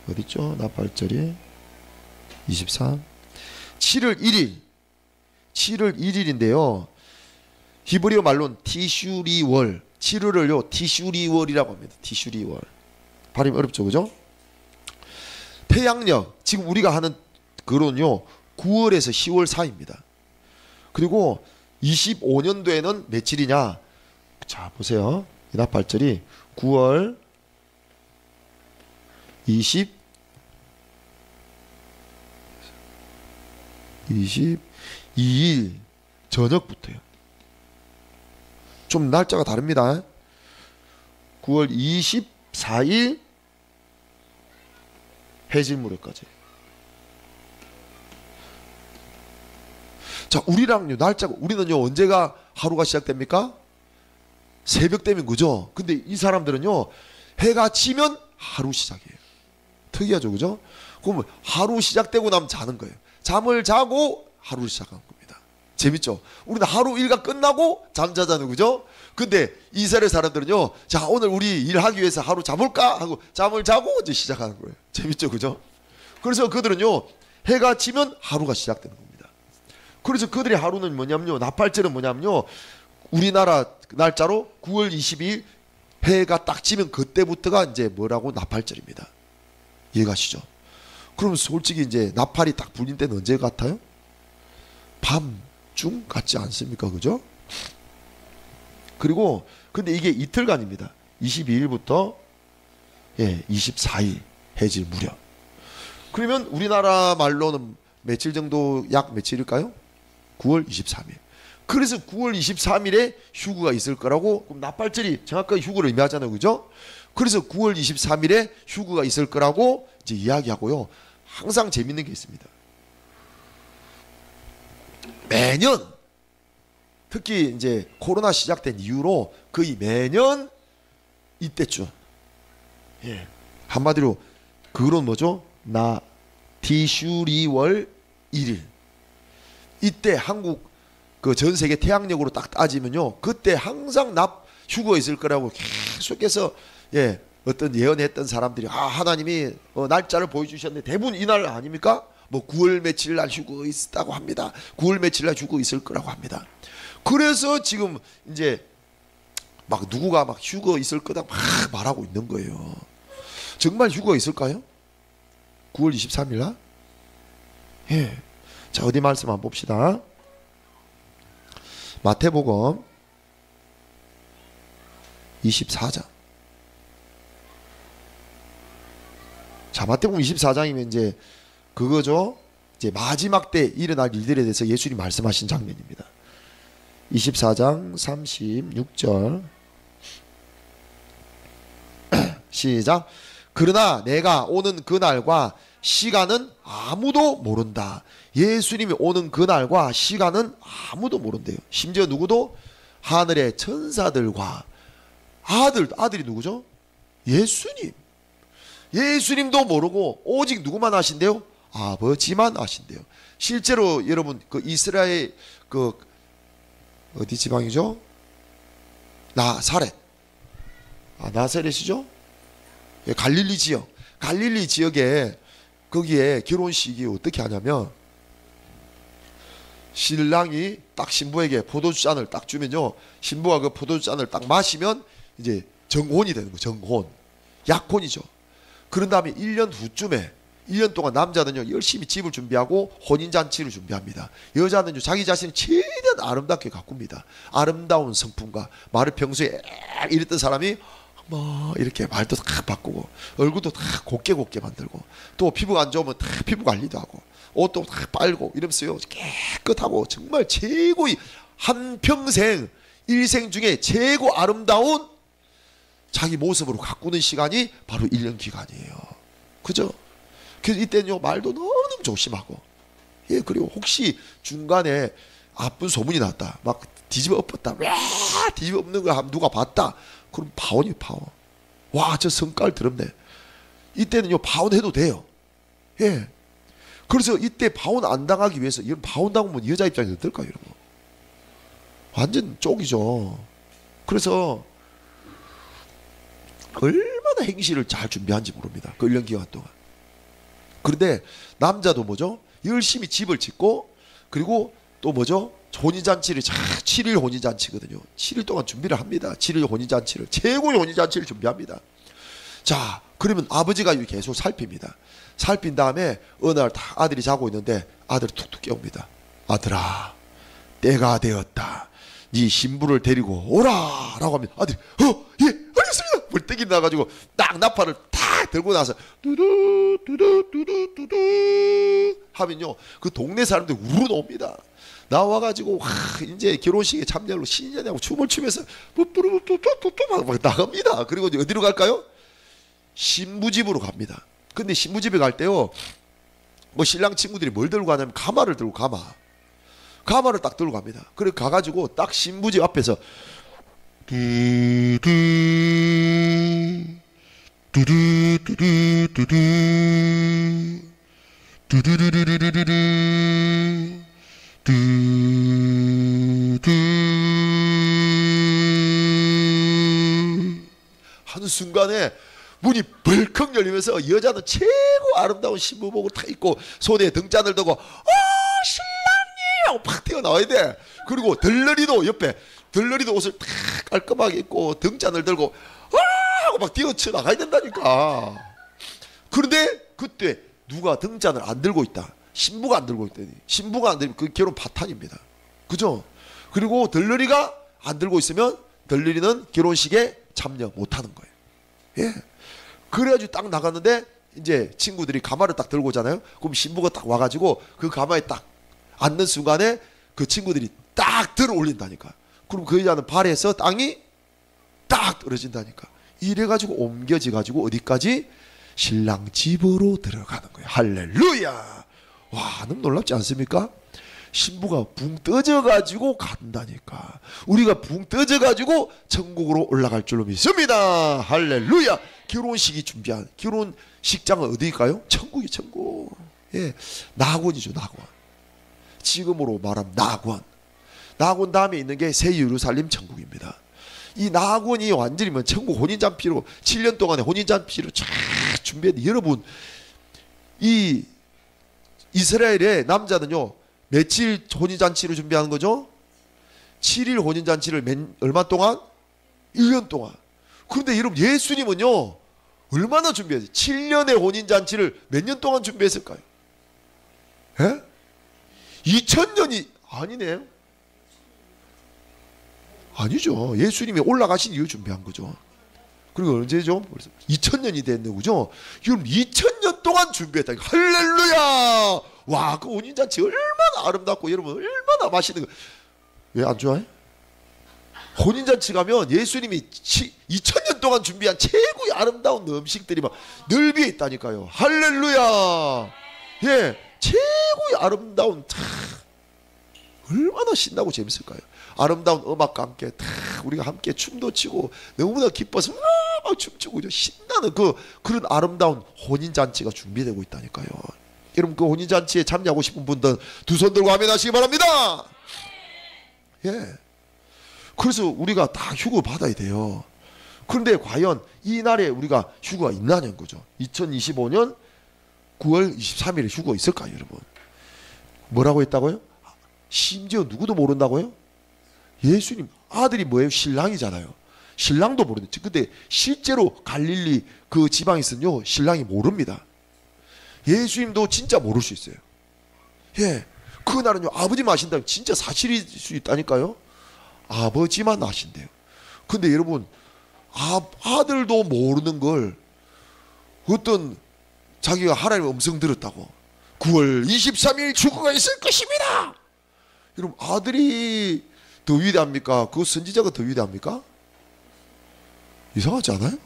어딨죠? 나팔절이 23 7월 1일 7월 1일인데요 히브리어 말로는 티슈리월, 7월을요 티슈리월이라고 합니다. 티슈리월. 발음이 어렵죠, 그죠? 태양력, 지금 우리가 하는 그론요 9월에서 10월 사이입니다. 그리고 25년도에는 며칠이냐? 자, 보세요. 이 나팔절이 9월 22일 저녁부터요. 좀 날짜가 다릅니다. 9월 24일 해질 무렵까지. 자, 우리랑요 날짜가, 우리는요 언제가 하루가 시작됩니까? 새벽 되면 그죠? 근데 이 사람들은요 해가 지면 하루 시작이에요. 특이하죠, 그죠? 그러면 하루 시작되고 나면 자는 거예요. 잠을 자고 하루를 시작하는 겁니다. 재밌죠? 우리는 하루 일과 끝나고 잠자잖아요, 그죠? 근데 이스라엘 사람들은요, 자 오늘 우리 일하기 위해서 하루 자볼까 하고 잠을 자고 이제 시작하는 거예요. 재밌죠, 그죠? 그래서 그들은요 해가 지면 하루가 시작되는 겁니다. 그래서 그들의 하루는 뭐냐면요, 나팔절은 뭐냐면요, 우리나라 날짜로 9월 22일 해가 딱 지면 그때부터가 이제 뭐라고, 나팔절입니다. 이해가시죠? 그럼 솔직히 이제 나팔이 딱 불린 때는 언제 같아요? 밤중 같지 않습니까? 그죠? 그리고 근데 이게 이틀간입니다. 22일부터 24일 해질 무렵. 그러면 우리나라 말로는 며칠 정도, 약 며칠일까요? 9월 23일. 그래서 9월 23일에 휴거가 있을 거라고, 그럼 나팔절이 정확하게 휴거를 의미하잖아요, 그죠? 그래서 9월 23일에 휴거가 있을 거라고 이제 이야기하고요. 항상 재밌는 게 있습니다. 매년, 특히 이제 코로나 시작된 이후로 거의 매년 이때쯤, 한마디로 그건 뭐죠? 티슈리월 1일. 이때 한국 그 전 세계 태양력으로 딱 따지면요, 그때 항상 휴거 있을 거라고 계속해서 어떤 예언했던 사람들이, 하나님이 날짜를 보여주셨는데 대부분 이날 아닙니까? 뭐 9월 며칠 날 휴거 있다고 합니다. 9월 며칠 날 휴거 있을 거라고 합니다. 그래서 지금 이제 막 누구가 막 휴거 있을 거다 막 말하고 있는 거예요. 정말 휴거 있을까요? 9월 23일 날? 자, 어디 말씀 한번 봅시다. 마태복음 24장. 자, 마태복음 24장이면 이제 그거죠. 이제 마지막 때 일어날 일들에 대해서 예수님이 말씀하신 장면입니다. 24장 36절. 시작. 그러나 내가 오는 그날과 시간은 아무도 모른다. 예수님이 오는 그날과 시간은 아무도 모른대요. 심지어 누구도, 하늘의 천사들과 아들이 누구죠? 예수님. 예수님도 모르고 오직 누구만 아신대요? 아버지만 아신대요. 실제로 여러분 그 이스라엘 그 어디 지방이죠? 나사렛. 나사렛이죠? 갈릴리 지역. 갈릴리 지역에 거기에 결혼식이 어떻게 하냐면, 신랑이 딱 신부에게 포도주잔을 딱 주면요, 신부가 그 포도주잔을 딱 마시면 이제 정혼이 되는 거예요. 정혼. 약혼이죠. 그런 다음에 1년 후쯤에 1년 동안 남자는요 열심히 집을 준비하고 혼인잔치를 준비합니다. 여자는요 자기 자신을 최대한 아름답게 가꿉니다. 아름다운 성품과 말을 평소에 이랬던 사람이 뭐 이렇게 말도 다 바꾸고 얼굴도 다 곱게 만들고, 또 피부가 안 좋으면 다 피부 관리도 하고 옷도 다 빨고 이러면서요 깨끗하고 정말 최고의, 한평생 일생 중에 최고 아름다운 자기 모습으로 가꾸는 시간이 바로 1년 기간이에요. 그죠? 그래서 이때는요 말도 너무 조심하고, 그리고 혹시 중간에 나쁜 소문이 났다, 막 뒤집어 엎었다, 뒤집어 엎는 걸 누가 봤다, 그럼 파혼이에요. 파혼. 와, 저 성깔 더럽네. 이때는요 파혼해도 돼요. 그래서 이때 파혼 안 당하기 위해서, 이런 파혼 당하면 여자 입장에서 어떨까요, 여러분? 완전 쪽이죠. 그래서 얼마나 행실을 잘 준비한지 모릅니다. 그 1년 기간 동안. 그런데 남자도 뭐죠? 열심히 집을 짓고, 그리고 또 뭐죠? 혼인잔치를 7일 혼인잔치거든요. 7일 동안 준비를 합니다. 7일 혼인잔치를, 최고의 혼인잔치를 준비합니다. 자, 그러면 아버지가 계속 살핍니다. 살핀 다음에 어느 날 다 아들이 자고 있는데 아들이 툭툭 깨웁니다. 아들아, 때가 되었다. 네 신부를 데리고 오라 라고 하면 아들이 예 알겠습니다. 벌떡이 나가지고 딱 나팔을 탁 들고 나서 두두 하면요 그 동네 사람들 우르르 옵니다. 나와가지고 와 이제 결혼식에 참여로 신년하고 춤을 추면서 뿌뿌뿌뿌뿌뿌 막 나갑니다. 그리고 어디로 갈까요? 신부집으로 갑니다. 근데 신부집에 갈 때요 뭐 신랑 친구들이 뭘 들고 가냐면 가마를 들고 가마를 딱 들고 갑니다. 그래 가가지고 딱 신부집 앞에서 두두 두두두두두두 두두두두두두두 두두 하는 순간에 문이 벌컥 열리면서 여자는 최고 아름다운 신부복을 다 입고 손에 등잔을 들고 신랑님 하고 팍 튀어나와야 돼. 그리고 들러리도 옆에 들러리도 옷을 탁 깔끔하게 입고 등잔을 들고 하고 막 뛰어쳐 나가야 된다니까. 그런데 그때 누가 등잔을 안 들고 있다. 신부가 안 들고 있다니. 신부가 안 들면 그 결혼 파탄입니다. 그죠? 그리고 들러리가 안 들고 있으면 들러리는 결혼식에 참여 못하는 거예요. 예. 그래가지고 딱 나갔는데 이제 친구들이 가마를 딱 들고 오잖아요. 그럼 신부가 딱 와가지고 그 가마에 딱 앉는 순간에 그 친구들이 딱 들어 올린다니까. 그럼 그 여자는 발에서 땅이 딱 떨어진다니까. 이래가지고 옮겨져가지고 어디까지? 신랑 집으로 들어가는 거예요. 할렐루야. 와, 너무 놀랍지 않습니까? 신부가 붕 떠져가지고 간다니까. 우리가 붕 떠져가지고 천국으로 올라갈 줄로 믿습니다. 할렐루야. 결혼식이 준비한 결혼식장은 어디일까요? 천국이 천국. 예, 낙원이죠. 낙원. 지금으로 말하면 낙원. 낙원 다음에 있는 게 새 예루살렘 천국입니다. 이 낙원이 완전히 뭐 천국 혼인잔치로 7년 동안의 혼인잔치로 쫙 준비했는데, 여러분 이 이스라엘의 남자는요 며칠 혼인잔치를 준비하는 거죠? 7일 혼인잔치를 얼마 동안? 1년 동안. 그런데 여러분 예수님은요 얼마나 준비했어요? 7년의 혼인잔치를 몇 년 동안 준비했을까요? 예? 2000년이 아니네요. 아니죠. 예수님이 올라가신 이후 준비한 거죠. 그리고 언제죠? 2000년이 됐네, 그죠? 여러분 2000년 동안 준비했다. 할렐루야. 와, 그 혼인잔치 얼마나 아름답고 여러분 얼마나 맛있는 거. 왜 안 좋아해? 혼인잔치 가면 예수님이 2000년 동안 준비한 최고의 아름다운 음식들이 막 넓이에 있다니까요. 할렐루야. 예, 최고의 아름다운 얼마나 신나고 재밌을까요? 아름다운 음악과 함께 우리가 함께 춤도 추고 너무나 기뻐서 막 춤추고 신나는 그런 아름다운 혼인잔치가 준비되고 있다니까요. 여러분 그 혼인잔치에 참여하고 싶은 분들 두 손 들고 아멘 하시기 바랍니다. 예. 그래서 우리가 다 휴가 받아야 돼요. 그런데 과연 이 날에 우리가 휴가가 있나냐는 거죠. 2025년 9월 23일에 휴가 있을까요, 여러분? 뭐라고 했다고요? 심지어 누구도 모른다고요? 예수님 아들이 뭐예요? 신랑이잖아요. 신랑도 모르는데, 근데 실제로 갈릴리 그 지방에서는요 신랑이 모릅니다. 예수님도 진짜 모를 수 있어요. 예, 그날은요 아버지만 아신다면 진짜 사실일 수 있다니까요. 아버지만 아신대요. 근데 여러분 아들도 모르는 걸 어떤 자기가 하나님의 음성 들었다고 9월 23일 축구가 있을 것입니다. 여러분 아들이 더 위대합니까? 그 선지자가 더 위대합니까? 이상하지 않아요?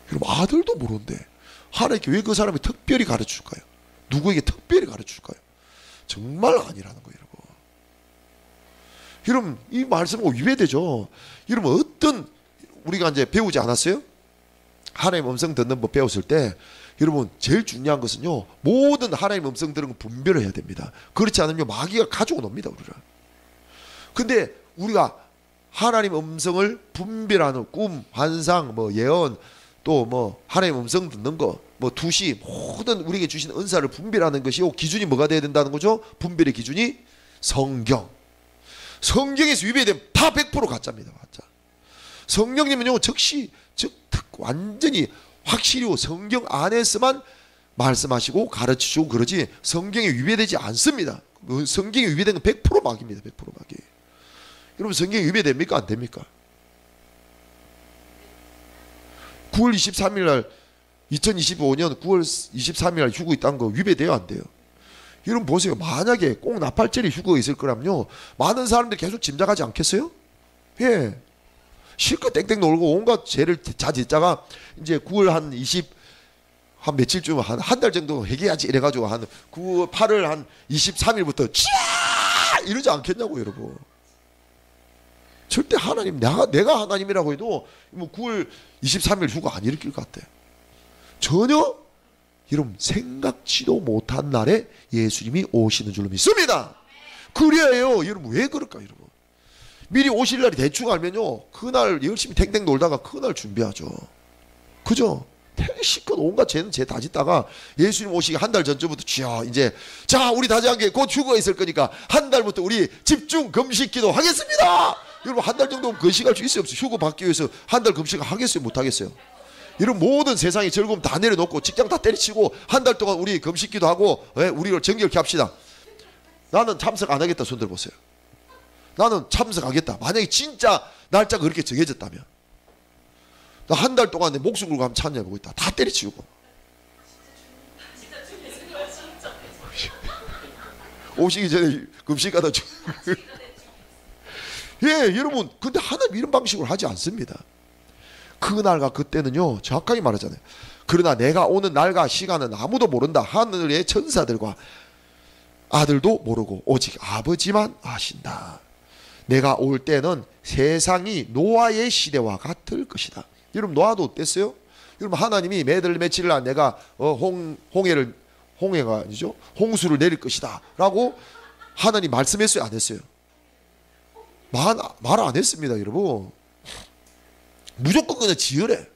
여러분 아들도 모르는데 하나님께 왜 그 사람이 특별히 가르쳐줄까요? 누구에게 특별히 가르쳐줄까요? 정말 아니라는 거예요. 여러분 이 말씀은 위배되죠. 여러분 어떤 우리가 이제 배우지 않았어요? 하나님 음성 듣는 법 배웠을 때 여러분 제일 중요한 것은요 모든 하나님 음성 들은 거 분별을 해야 됩니다. 그렇지 않으면 마귀가 가지고 놉니다 우리를. 근데 우리가 하나님 음성을 분별하는 꿈, 환상, 뭐 예언, 또 뭐 하나님 음성 듣는 거, 뭐 투시, 모든 우리에게 주신 은사를 분별하는 것이 기준이 뭐가 돼야 된다는 거죠? 분별의 기준이 성경. 성경에서 위배되면 다 100% 가짜입니다. 가짜. 성령님은요 즉시 완전히 확실히 성경 안에서만 말씀하시고 가르치시고 그러지 성경에 위배되지 않습니다. 성경에 위배된 건 100% 마귀입니다. 100% 마귀. 여러분 성경에 위배됩니까? 안 됩니까? 9월 23일 날 2025년 9월 23일 날 휴고 있다는 거 위배돼요? 안 돼요? 여러분 보세요. 만약에 꼭 나팔절이 휴거가 있을 거라면요, 많은 사람들이 계속 짐작하지 않겠어요? 예. 실컷 땡땡 놀고 온갖 죄를 자짓다가 이제 9월 한 며칠쯤 한 달 정도 회개하지 이래가지고 한 8월 한 23일부터 쥐야 이러지 않겠냐고 여러분. 절대 하나님 내가 하나님이라고 해도 뭐 9월 23일 휴가 안 일으킬 것 같아요. 전혀 여러분 생각지도 못한 날에 예수님이 오시는 줄로 믿습니다. 그래요. 여러분 왜 그럴까 여러분. 미리 오실 날이 대충 알면요, 그날 열심히 탱탱 놀다가 그날 준비하죠. 그죠? 실컷 온갖 죄는 죄 다 짓다가 예수님 오시기 한 달 전쯤부터 쥐야 이제 자 우리 다시 한 게 곧 휴거가 있을 거니까 한 달부터 우리 집중 금식기도 하겠습니다. 여러분 한 달 정도 금식할 수 있어요 없어요? 휴거 받기 위해서 한 달 금식을 하겠어요 못 하겠어요? 이런 모든 세상의 즐거움 다 내려놓고 직장 다 때려치고 한 달 동안 우리 금식기도 하고 우리를 정결케 합시다. 나는 참석 안 하겠다 손 들어보세요. 나는 참석하겠다. 만약에 진짜 날짜가 그렇게 정해졌다면 나 한 달 동안 내 목숨 걸고 한번 참여해보고 있다. 다 때려치우고 오시기 전에 금식하다 예 여러분 근데 하나님 이런 방식으로 하지 않습니다. 그날과 그때는요 정확하게 말하잖아요. 그러나 내가 오는 날과 시간은 아무도 모른다. 하늘의 천사들과 아들도 모르고 오직 아버지만 아신다. 내가 올 때는 세상이 노아의 시대와 같을 것이다. 여러분 노아도 어땠어요? 여러분 하나님이 매달 며칠 날 내가 홍해가 아니죠? 홍수를 내릴 것이다 라고 하나님 말씀했어요 안 했어요? 말 안 했습니다 여러분. 무조건 그냥 지으래.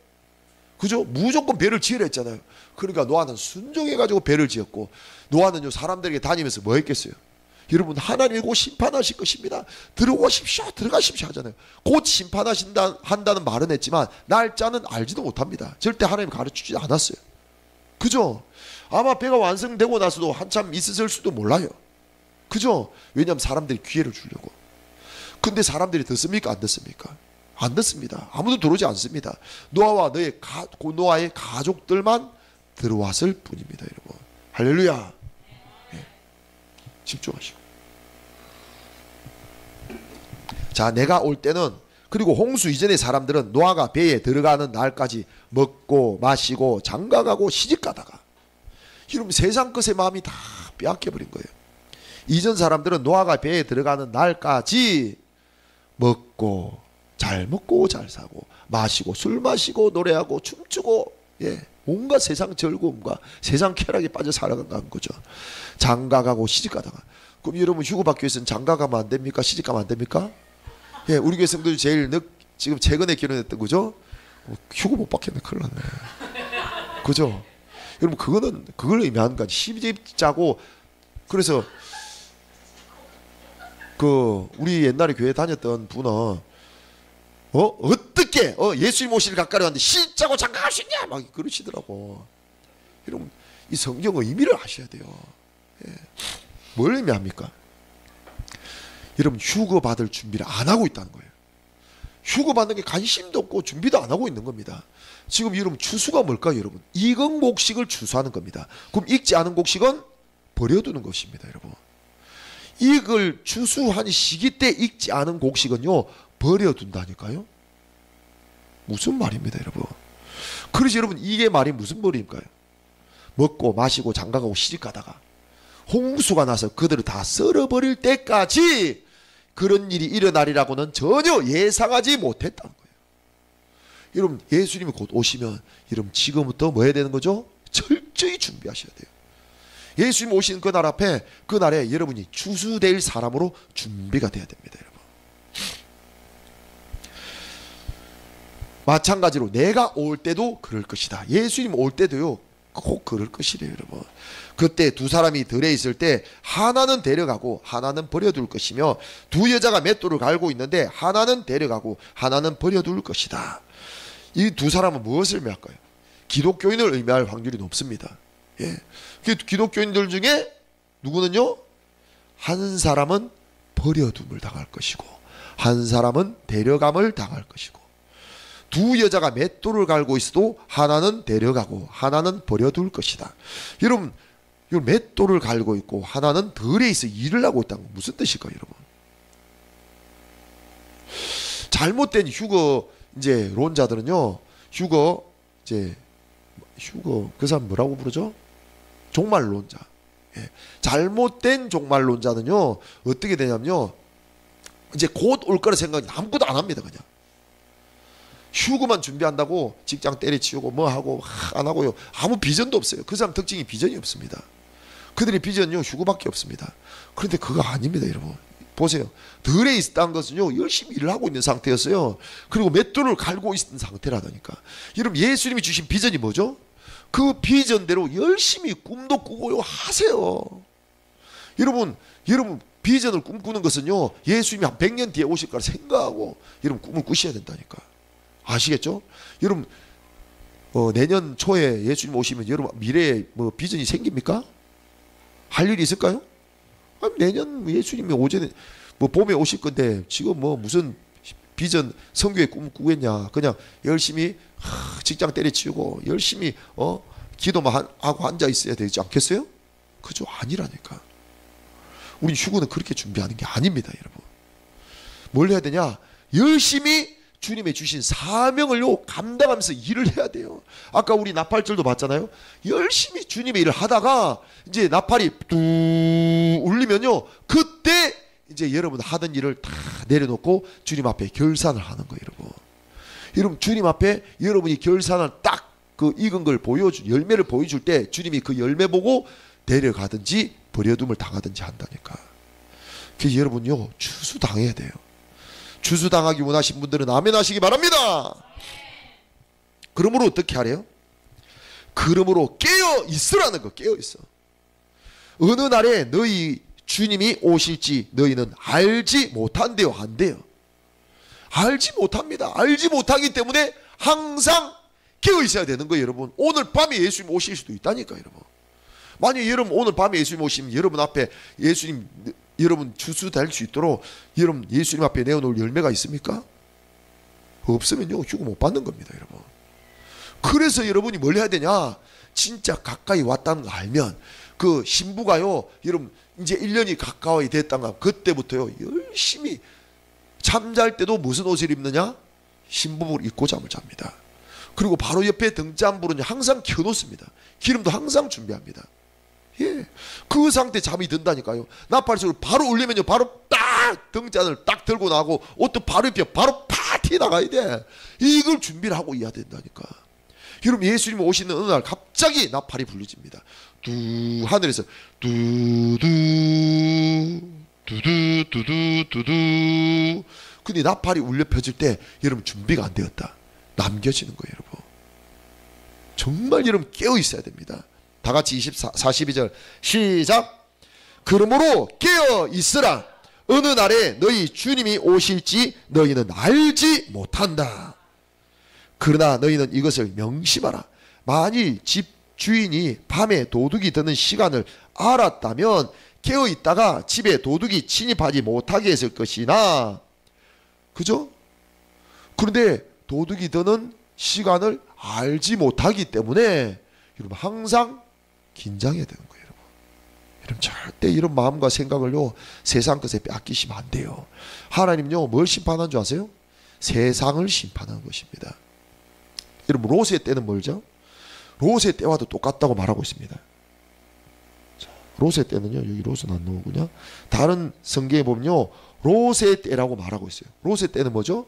그죠? 무조건 배를 지으라 했잖아요. 그러니까 노아는 순종해가지고 배를 지었고, 노아는요 사람들에게 다니면서 뭐 했겠어요? 여러분 하나님이 곧 심판하실 것입니다. 들어오십시오 들어가십시오 하잖아요. 곧 심판한다는 말은 했지만 날짜는 알지도 못합니다. 절대 하나님 가르치지 않았어요. 그죠? 아마 배가 완성되고 나서도 한참 있을 수도 몰라요. 그죠? 왜냐하면 사람들이 기회를 주려고. 근데 사람들이 듣습니까 안 듣습니까? 안 듣습니다. 아무도 들어오지 않습니다. 노아와 노아의 가족들만 들어왔을 뿐입니다 여러분. 할렐루야. 네. 집중하시고. 자 내가 올 때는 그리고 홍수 이전의 사람들은 노아가 배에 들어가는 날까지 먹고 마시고 장가가고 시집가다가 여러분 세상 것의 마음이 다 빼앗겨버린 거예요. 이전 사람들은 노아가 배에 들어가는 날까지 먹고 잘 사고 마시고 술 마시고 노래하고 춤추고 온갖 세상 즐거움과 세상 쾌락에 빠져 살아간 거죠. 장가가고 시집가다가. 그럼 여러분 휴거 받기 위해서는 장가가면 안 됩니까? 시집가면 안 됩니까? 우리 교회 성도들 제일 지금 최근에 결혼했던 거죠. 휴거 못 받겠네. 큰일 났네. 그죠? 여러분 그걸 의미하는 거지. 시집 짜고. 그래서 우리 옛날에 교회 다녔던 분은 어떻게 예수님 오실 가까이 왔는데 시집자고 장가갈 수 있냐 막 그러시더라고. 여러분 이 성경 의미를 아셔야 돼요. 뭘 의미합니까? 여러분 휴거 받을 준비를 안 하고 있다는 거예요. 휴거 받는 게 관심도 없고 준비도 안 하고 있는 겁니다. 지금 여러분 추수가 뭘까요 여러분? 익은 곡식을 추수하는 겁니다. 그럼 익지 않은 곡식은 버려두는 것입니다 여러분. 이걸 추수한 시기 때 익지 않은 곡식은요 버려둔다니까요. 무슨 말입니다 여러분. 그래서 여러분 이게 말이 무슨 말일까요? 먹고 마시고 장가가고 시집가다가 홍수가 나서 그들을 다 썰어버릴 때까지 그런 일이 일어나리라고는 전혀 예상하지 못했다는 거예요. 여러분 예수님이 곧 오시면 여러분 지금부터 뭐 해야 되는 거죠? 철저히 준비하셔야 돼요. 예수님 오시는 그날 앞에 그날에 여러분이 추수될 사람으로 준비가 돼야 됩니다 여러분. 마찬가지로 내가 올 때도 그럴 것이다. 예수님 올 때도요 꼭 그럴 것이래요 여러분. 그때 두 사람이 들에 있을 때 하나는 데려가고 하나는 버려둘 것이며 두 여자가 맷돌을 갈고 있는데 하나는 데려가고 하나는 버려둘 것이다. 이 두 사람은 무엇을 의미할까요? 기독교인을 의미할 확률이 높습니다. 기독교인들 중에 누구는요 한 사람은 버려둠을 당할 것이고 한 사람은 데려감을 당할 것이고 두 여자가 맷돌을 갈고 있어도 하나는 데려가고 하나는 버려둘 것이다. 여러분 요 맷돌을 갈고 있고 하나는 덜에 있어 일을 하고 있다는 건 무슨 뜻일까요, 여러분? 잘못된 휴거 이제 론자들은요, 휴거 그 사람 뭐라고 부르죠? 종말론자. 예. 잘못된 종말론자는요 어떻게 되냐면요, 이제 곧 올 거라 생각이 아무것도 안 합니다. 그냥 휴거만 준비한다고 직장 때려치우고 뭐 하고 안 하고요, 아무 비전도 없어요. 그 사람 특징이 비전이 없습니다. 그들의 비전은요 휴거밖에 없습니다. 그런데 그거 아닙니다, 여러분. 보세요. 덜에 있었다는 것은요 열심히 일을 하고 있는 상태였어요. 그리고 맷돌을 갈고 있는 상태라다니까. 여러분, 예수님이 주신 비전이 뭐죠? 그 비전대로 열심히 꿈도 꾸고요 하세요. 여러분 비전을 꿈꾸는 것은요, 예수님이 한 100년 뒤에 오실 거라 생각하고 여러분 꿈을 꾸셔야 된다니까. 아시겠죠? 여러분 내년 초에 예수님 오시면 여러분 미래에 뭐 비전이 생깁니까? 할 일이 있을까요? 아니, 내년 예수님이 오전에 뭐 봄에 오실 건데 지금 뭐 무슨 비전 성교의 꿈을 꾸겠냐. 그냥 열심히 직장 때려치우고 열심히 기도만 하고 앉아 있어야 되지 않겠어요? 그죠? 아니라니까. 우리 휴거는 그렇게 준비하는 게 아닙니다, 여러분. 뭘 해야 되냐? 열심히 주님의 주신 사명을요 감당하면서 일을 해야 돼요. 아까 우리 나팔절도 봤잖아요. 열심히 주님의 일을 하다가 이제 나팔이 뚝 울리면요, 그때 이제 여러분 하던 일을 다 내려놓고 주님 앞에 결산을 하는 거예요, 여러분. 여러분, 주님 앞에 여러분이 결산을 딱 그 익은 걸 열매를 보여줄 때 주님이 그 열매 보고 내려가든지 버려둠을 당하든지 한다니까. 그래서 여러분요 추수당해야 돼요. 추수당하기 원하신 분들은 아멘 하시기 바랍니다. 그러므로 어떻게 하래요? 그러므로 깨어 있으라는 거. 깨어 있어. 어느 날에 너희 주님이 오실지 너희는 알지 못한대요. 안 돼요. 알지 못합니다. 알지 못하기 때문에 항상 깨어 있어야 되는 거예요, 여러분. 오늘 밤에 예수님 오실 수도 있다니까, 여러분. 만약 여러분 오늘 밤에 예수님 오시면 여러분 앞에 예수님 여러분 추수될 수 있도록 여러분 예수님 앞에 내어놓을 열매가 있습니까? 없으면요 휴거 못 받는 겁니다, 여러분. 그래서 여러분이 뭘 해야 되냐? 진짜 가까이 왔다는 거 알면 그 신부가요, 여러분 이제 1년이 가까이 됐다가 그때부터요 열심히 잠잘 때도 무슨 옷을 입느냐? 신부복을 입고 잠을 잡니다. 그리고 바로 옆에 등잔불은 항상 켜놓습니다. 기름도 항상 준비합니다. 예, 그 상태 잠이 든다니까요. 나팔 소리 바로 울리면요 바로 딱 등잔을 딱 들고 나고 옷도 바로 입혀 바로 파티 나가야 돼. 이걸 준비를 하고 있어야 된다니까. 여러분, 예수님 오시는 어느 날 갑자기 나팔이 불려집니다. 두 하늘에서 두두 두두 두두 두두. 근데 나팔이 울려 펴질 때 여러분 준비가 안 되었다. 남겨지는 거예요, 여러분. 정말 여러분 깨어 있어야 됩니다. 다 같이 42절 시작. 그러므로 깨어 있으라. 어느 날에 너희 주님이 오실지 너희는 알지 못한다. 그러나 너희는 이것을 명심하라. 만일 집 주인이 밤에 도둑이 드는 시간을 알았다면 깨어 있다가 집에 도둑이 침입하지 못하게 했을 것이나. 그죠? 그런데 도둑이 드는 시간을 알지 못하기 때문에 여러분 항상 긴장해야 되는 거예요, 여러분. 여러분 절대 이런 마음과 생각을요 세상 것에 빼앗기시면 안 돼요. 하나님요 뭘 심판하는 줄 아세요? 세상을 심판하는 것입니다. 여러분 롯의 때는 뭘죠? 롯의 때와도 똑같다고 말하고 있습니다. 자, 롯의 때는요, 여기 롯은 안 나오군요. 다른 성경에 보면요 롯의 때라고 말하고 있어요. 롯의 때는 뭐죠?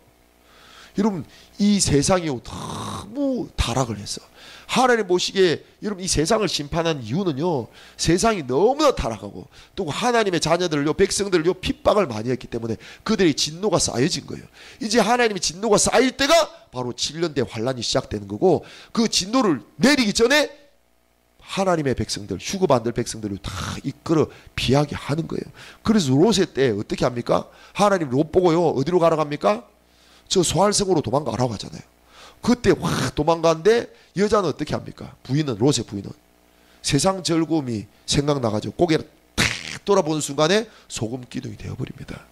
여러분 이 세상이 너무 타락을 했어. 하나님 보시기에 여러분 이 세상을 심판한 이유는요 세상이 너무나 타락하고 또 하나님의 자녀들을요 백성들을요 핍박을 많이 했기 때문에 그들의 진노가 쌓여진 거예요. 이제 하나님의 진노가 쌓일 때가 바로 7년대 환란이 시작되는 거고, 그 진노를 내리기 전에 하나님의 백성들, 휴거받을 백성들을 다 이끌어 피하게 하는 거예요. 그래서 롯의 때 어떻게 합니까? 하나님 롯 보고요 어디로 가라고 합니까? 저 소알성으로 도망가라고 하잖아요. 그때 확 도망가는데 여자는 어떻게 합니까? 부인은, 롯의 부인은 세상 즐거움이 생각나가지고 고개를 탁 돌아보는 순간에 소금 기둥이 되어버립니다.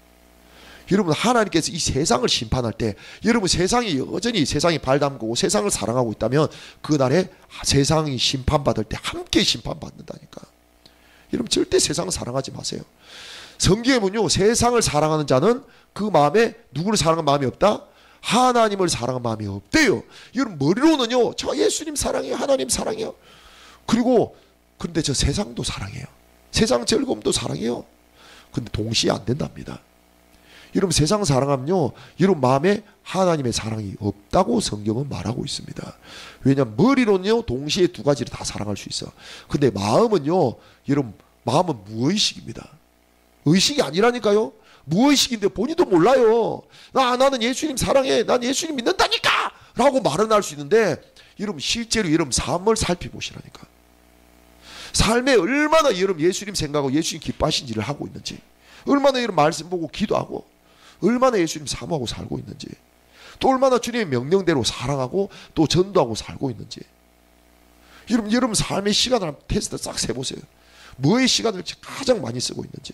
여러분 하나님께서 이 세상을 심판할 때 여러분 세상이 여전히 세상이 발 담그고 세상을 사랑하고 있다면 그날에 세상이 심판받을 때 함께 심판받는다니까. 여러분 절대 세상을 사랑하지 마세요. 성경에 보면요, 세상을 사랑하는 자는 그 마음에 누구를 사랑하는 마음이 없다? 하나님을 사랑하는 마음이 없대요. 여러분 머리로는요, 저 예수님 사랑해요, 하나님 사랑해요. 그런데 저 세상도 사랑해요. 세상 즐거움도 사랑해요. 근데 동시에 안 된답니다. 여러분 세상 사랑하면요, 여러분 마음에 하나님의 사랑이 없다고 성경은 말하고 있습니다. 왜냐하면 머리로는요 동시에 두 가지를 다 사랑할 수 있어. 근데 마음은요, 여러분 마음은 무의식입니다. 의식이 아니라니까요. 무의식인데 본인도 몰라요. 나는 예수님 사랑해, 난 예수님 믿는다니까 라고 말은 할 수 있는데, 여러분 실제로 여러분 삶을 살펴보시라니까. 삶에 얼마나 여러분 예수님 생각하고 예수님 기뻐하신 일을 하고 있는지, 얼마나 여러분 말씀 보고 기도하고, 얼마나 예수님 사모하고 살고 있는지, 또 얼마나 주님의 명령대로 사랑하고 또 전도하고 살고 있는지. 여러분 삶의 시간을 한번 테스트 싹 세보세요. 뭐의 시간을 가장 많이 쓰고 있는지.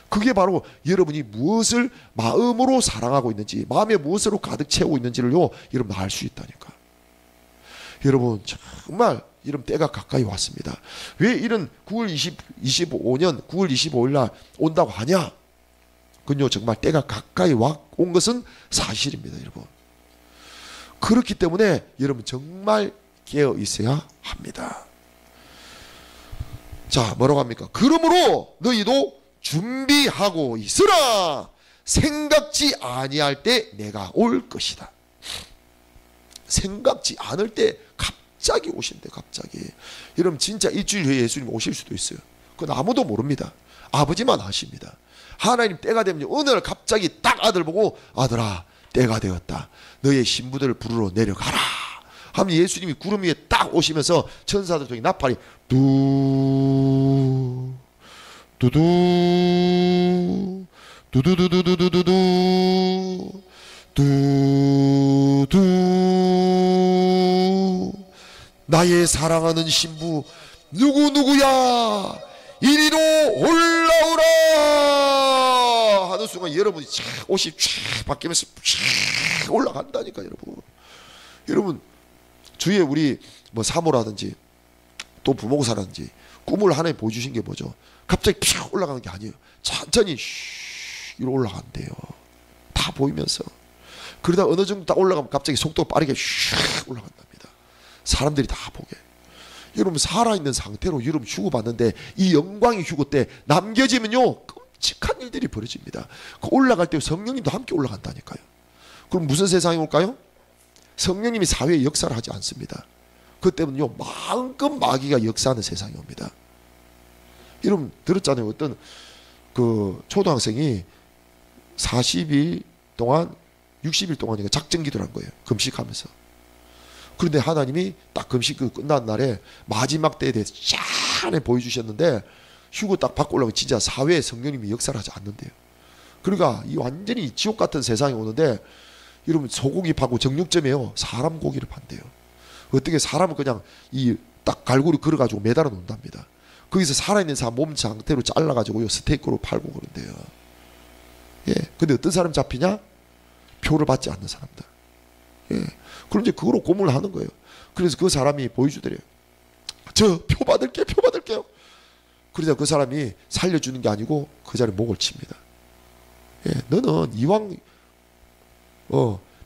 그게 바로 여러분이 무엇을 마음으로 사랑하고 있는지, 마음에 무엇으로 가득 채우고 있는지를요, 여러분 알 수 있다니까. 여러분 정말 이런 때가 가까이 왔습니다. 왜 이런 25년 9월 25일 날 온다고 하냐? 그건요, 정말 때가 가까이 온 것은 사실입니다, 여러분. 그렇기 때문에 여러분 정말 깨어 있어야 합니다. 자, 뭐라고 합니까? 그러므로 너희도 준비하고 있으라. 생각지 아니할 때 내가 올 것이다. 생각지 않을 때 갑자기 오신대, 갑자기. 여러분 진짜 일주일 후에 예수님 오실 수도 있어요. 그건 아무도 모릅니다. 아버지만 아십니다. 하나님 때가 되면 어느 날 갑자기 딱 아들 보고, 아들아 때가 되었다, 너의 신부들을 부르러 내려가라 하면 예수님이 구름 위에 딱 오시면서 천사들 중에 나팔이 두두 두두 두두두두두두두 두두, 나의 사랑하는 신부 누구누구야 이리로 올라오라 하는 순간 여러분이 옷이 쫙 바뀌면서 쫙 올라간다니까. 여러분 주위에 우리 뭐 사모라든지 또 부모사라든지 꿈을 하나님 보여주신 게 뭐죠? 갑자기 쫙 올라가는 게 아니에요. 천천히 이리로 올라간대요. 다 보이면서. 그러다 어느 정도 딱 올라가면 갑자기 속도가 빠르게 슉 올라간답니다. 사람들이 다 보게. 여러분 살아있는 상태로 여러분 휴거받는데, 이 영광의 휴거 때 남겨지면요 끔찍한 일들이 벌어집니다. 그 올라갈 때 성령님도 함께 올라간다니까요. 그럼 무슨 세상이 올까요? 성령님이 사회에 역사를 하지 않습니다. 그 때문에요 마음껏 마귀가 역사하는 세상이 옵니다. 여러분 들었잖아요. 어떤 그 초등학생이 40일 동안 60일 동안 작정 기도를 한 거예요. 금식하면서. 그런데 하나님이 딱 금식 끝난 날에 마지막 때에 대해서 쫙 보여주셨는데, 휴거 딱 받고 올라오면 진짜 사회에 성령님이 역사를 하지 않는데요. 그러니까 이 완전히 지옥 같은 세상이 오는데, 여러분 소고기 파고 정육점에요 사람 고기를 판대요. 어떻게 사람을 그냥 이 딱 갈고리 걸어가지고 매달아 놓는답니다. 거기서 살아있는 사람 몸 상태로 잘라가지고요 스테이크로 팔고 그런대요. 예, 근데 어떤 사람 잡히냐? 표를 받지 않는 사람들. 예, 그럼 이제 그거로 고문을 하는 거예요. 그래서 그 사람이 보여주더래요. 저 표 받을게요. 그러자 그 사람이 살려주는 게 아니고 그 자리에 목을 칩니다. 예, 너는 이왕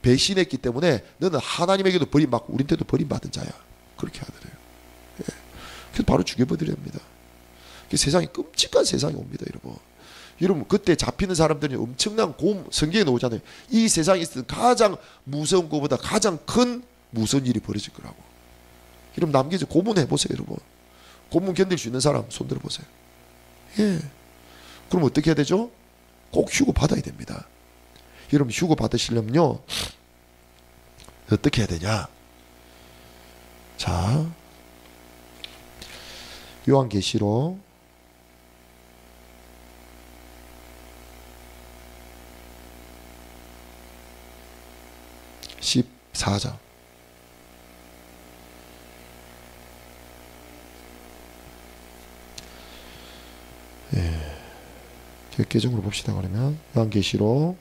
배신했기 때문에 너는 하나님에게도 버림받고 우리한테도 버림받은 자야. 그렇게 하더래요. 예, 그래서 바로 죽여버립니다. 세상이 끔찍한 세상이 옵니다, 여러분. 여러분 그때 잡히는 사람들이 엄청난 성경에 나오잖아요. 이 세상에 있는 가장 무서운 것보다 가장 큰 무서운 일이 벌어질 거라고. 여러분 남겨서 고문해 보세요, 여러분. 고문 견딜 수 있는 사람 손 들어 보세요. 예. 그럼 어떻게 해야 되죠? 꼭 휴거 받아야 됩니다. 여러분 휴거 받으시려면요 어떻게 해야 되냐? 자, 요한계시록 14장. 예. 계정으로 봅시다. 그러면 요한계시록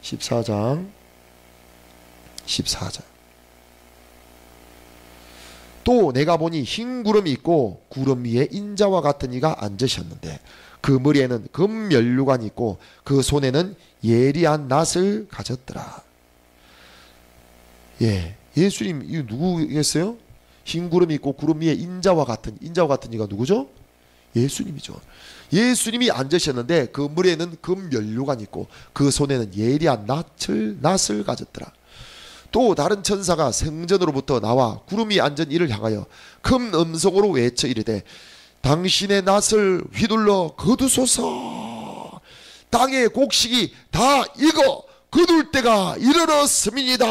14장 또 내가 보니 흰 구름이 있고 구름 위에 인자와 같은 이가 앉으셨는데 그 머리에는 금면류관이 있고 그 손에는 예리한 낫을 가졌더라. 예수님 이 누구겠어요? 흰 구름이 있고 구름 위에 인자와 같은 이가 누구죠? 예수님이죠. 예수님이 앉으셨는데 그 머리에는 금면류관이 있고 그 손에는 예리한 낫을 가졌더라. 또 다른 천사가 성전으로부터 나와 구름 위에 앉은 이를 향하여 큰 음성으로 외쳐 이르되 당신의 낫을 휘둘러 거두소서. 땅의 곡식이 다 익어 거둘 때가 이르렀음이니이다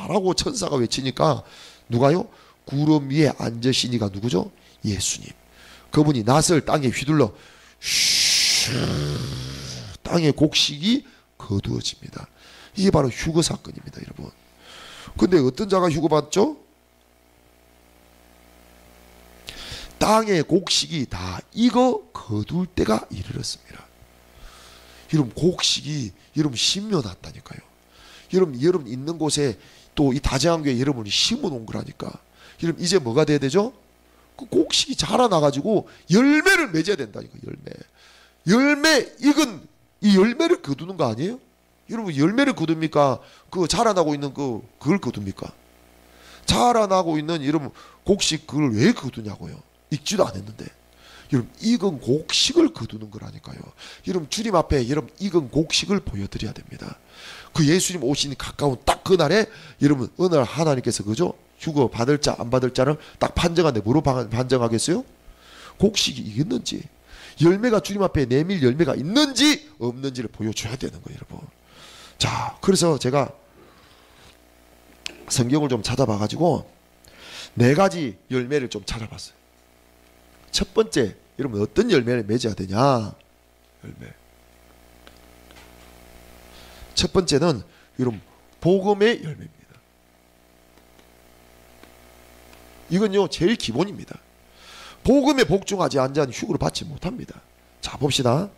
라고 천사가 외치니까 누가요? 구름 위에 앉으신 이가 누구죠? 예수님. 그분이 낫을 땅에 휘둘러 땅의 곡식이 거두어집니다. 이게 바로 휴거 사건입니다, 여러분. 근데 어떤 자가 휴거받죠? 땅의 곡식이 다 익어 거둘 때가 이르렀습니다. 여러분 곡식이 여러분 심겨놨다니까요. 여러분 있는 곳에 또 이 다정한 교회 여러분이 심어놓은 거라니까. 여러분 이제 뭐가 돼야 되죠? 그 곡식이 자라나가지고 열매를 맺어야 된다니까. 열매 익은 이 열매를 거두는 거 아니에요? 여러분 열매를 거둡니까? 그 자라나고 있는 그걸 거둡니까? 자라나고 있는 여러분 곡식 그걸 왜 거두냐고요? 익지도 않았는데. 여러분 익은 곡식을 거두는 거라니까요. 여러분 주님 앞에 여러분 익은 곡식을 보여드려야 됩니다. 그 예수님 오시니 가까운 딱 그날에 여러분 어느 날 하나님께서 그죠? 휴거 받을 자 안 받을 자를 딱 판정하는데 뭐로 판정하겠어요? 곡식이 익었는지 열매가 주님 앞에 내밀 열매가 있는지 없는지를 보여줘야 되는 거예요, 여러분. 자, 그래서 제가 성경을 좀 찾아봐가지고 4가지 열매를 좀 찾아봤어요. 첫 번째, 여러분 어떤 열매를 맺어야 되냐? 열매. 첫 번째는 여러분 복음의 열매입니다. 이건요 제일 기본입니다. 복음에 복종하지 않은 자는 휴거를 받지 못합니다. 자, 봅시다.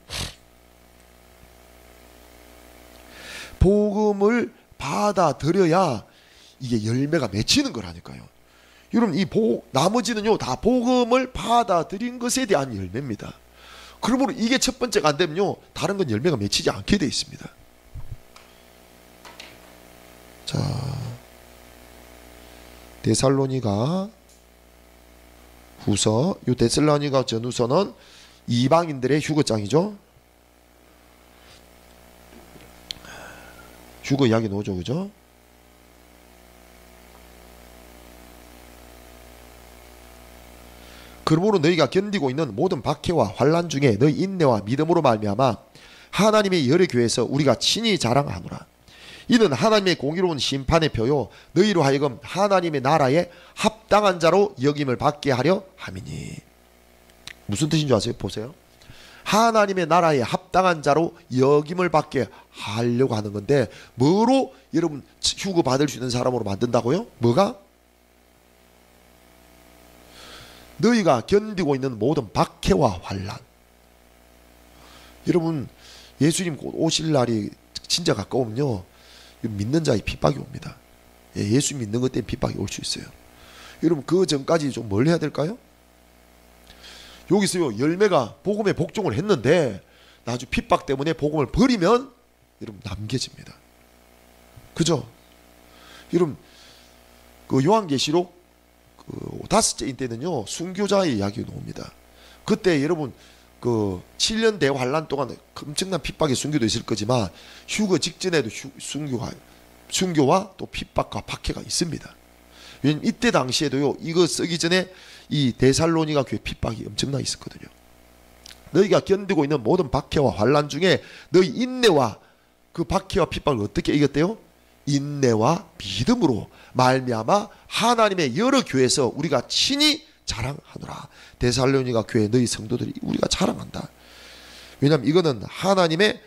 복음을 받아들여야 이게 열매가 맺히는 거라니까요. 여러분 나머지는요 다 복음을 받아들인 것에 대한 열매입니다. 그러므로 이게 첫 번째가 안 되면요 다른 건 열매가 맺히지 않게 되어 있습니다. 자, 데살로니가 후서, 이 데살로니가 전후서는 이방인들의 휴거장이죠. 휴거 이야기 나오죠, 그죠? 그러므로 너희가 견디고 있는 모든 박해와 환난 중에 너희 인내와 믿음으로 말미암아 하나님의 여러 교회에서 우리가 친히 자랑하노라. 이는 하나님의 공의로운 심판의 표요 너희로 하여금 하나님의 나라에 합당한 자로 여김을 받게 하려 함이니. 무슨 뜻인 줄 아세요? 보세요. 하나님의 나라에 합당한 자로 여김을 받게 하려고 하는 건데 뭐로 여러분 휴거 받을 수 있는 사람으로 만든다고요? 뭐가? 너희가 견디고 있는 모든 박해와 환난. 여러분 예수님 곧 오실 날이 진짜 가까우면요 믿는 자의 핍박이 옵니다. 예수 믿는 것 때문에 핍박이 올 수 있어요. 여러분 그 전까지 좀 뭘 해야 될까요? 여기서요 열매가 복음에 복종을 했는데 나중에 핍박 때문에 복음을 버리면 여러분 남겨집니다. 그죠? 여러분 그 요한계시록 그 5째인 때는요 순교자의 이야기가 나옵니다. 그때 여러분 그 7년 대환란 동안 엄청난 핍박의 순교도 있을 거지만 휴거 직전에도 순교와 또 핍박과 박해가 있습니다. 왜냐면 이때 당시에도요 이거 쓰기 전에 이 데살로니가 교회 핍박이 엄청나게 있었거든요. 너희가 견디고 있는 모든 박해와 환난 중에 너희 인내와 그 박해와 핍박을 어떻게 이겼대요? 인내와 믿음으로 말미암아 하나님의 여러 교회에서 우리가 친히 자랑하노라. 데살로니가 교회 너희 성도들이 우리가 자랑한다. 왜냐하면 이거는 하나님의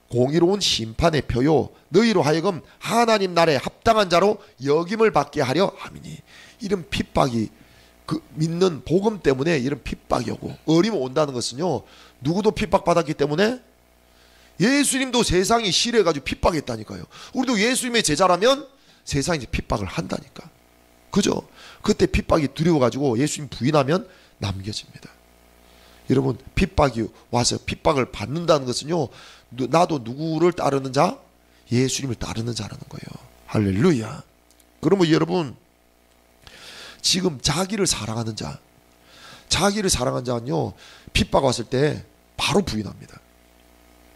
공의로운 심판의 표요 너희로 하여금 하나님 나라에 합당한 자로 여김을 받게 하려 함이니. 이런 핍박이 그 믿는 복음 때문에 이런 핍박이 오고 어림이 온다는 것은요 누구도 핍박받았기 때문에 예수님도 세상이 싫어가지고 핍박했다니까요. 우리도 예수님의 제자라면 세상이 핍박을 한다니까. 그죠? 그때 핍박이 두려워가지고 예수님 부인하면 남겨집니다. 여러분, 핍박이 와서 핍박을 받는다는 것은요, 나도 누구를 따르는 자? 예수님을 따르는 자라는 거예요. 할렐루야. 그러면 여러분, 지금 자기를 사랑하는 자, 자기를 사랑하는 자는요, 핍박 왔을 때 바로 부인합니다.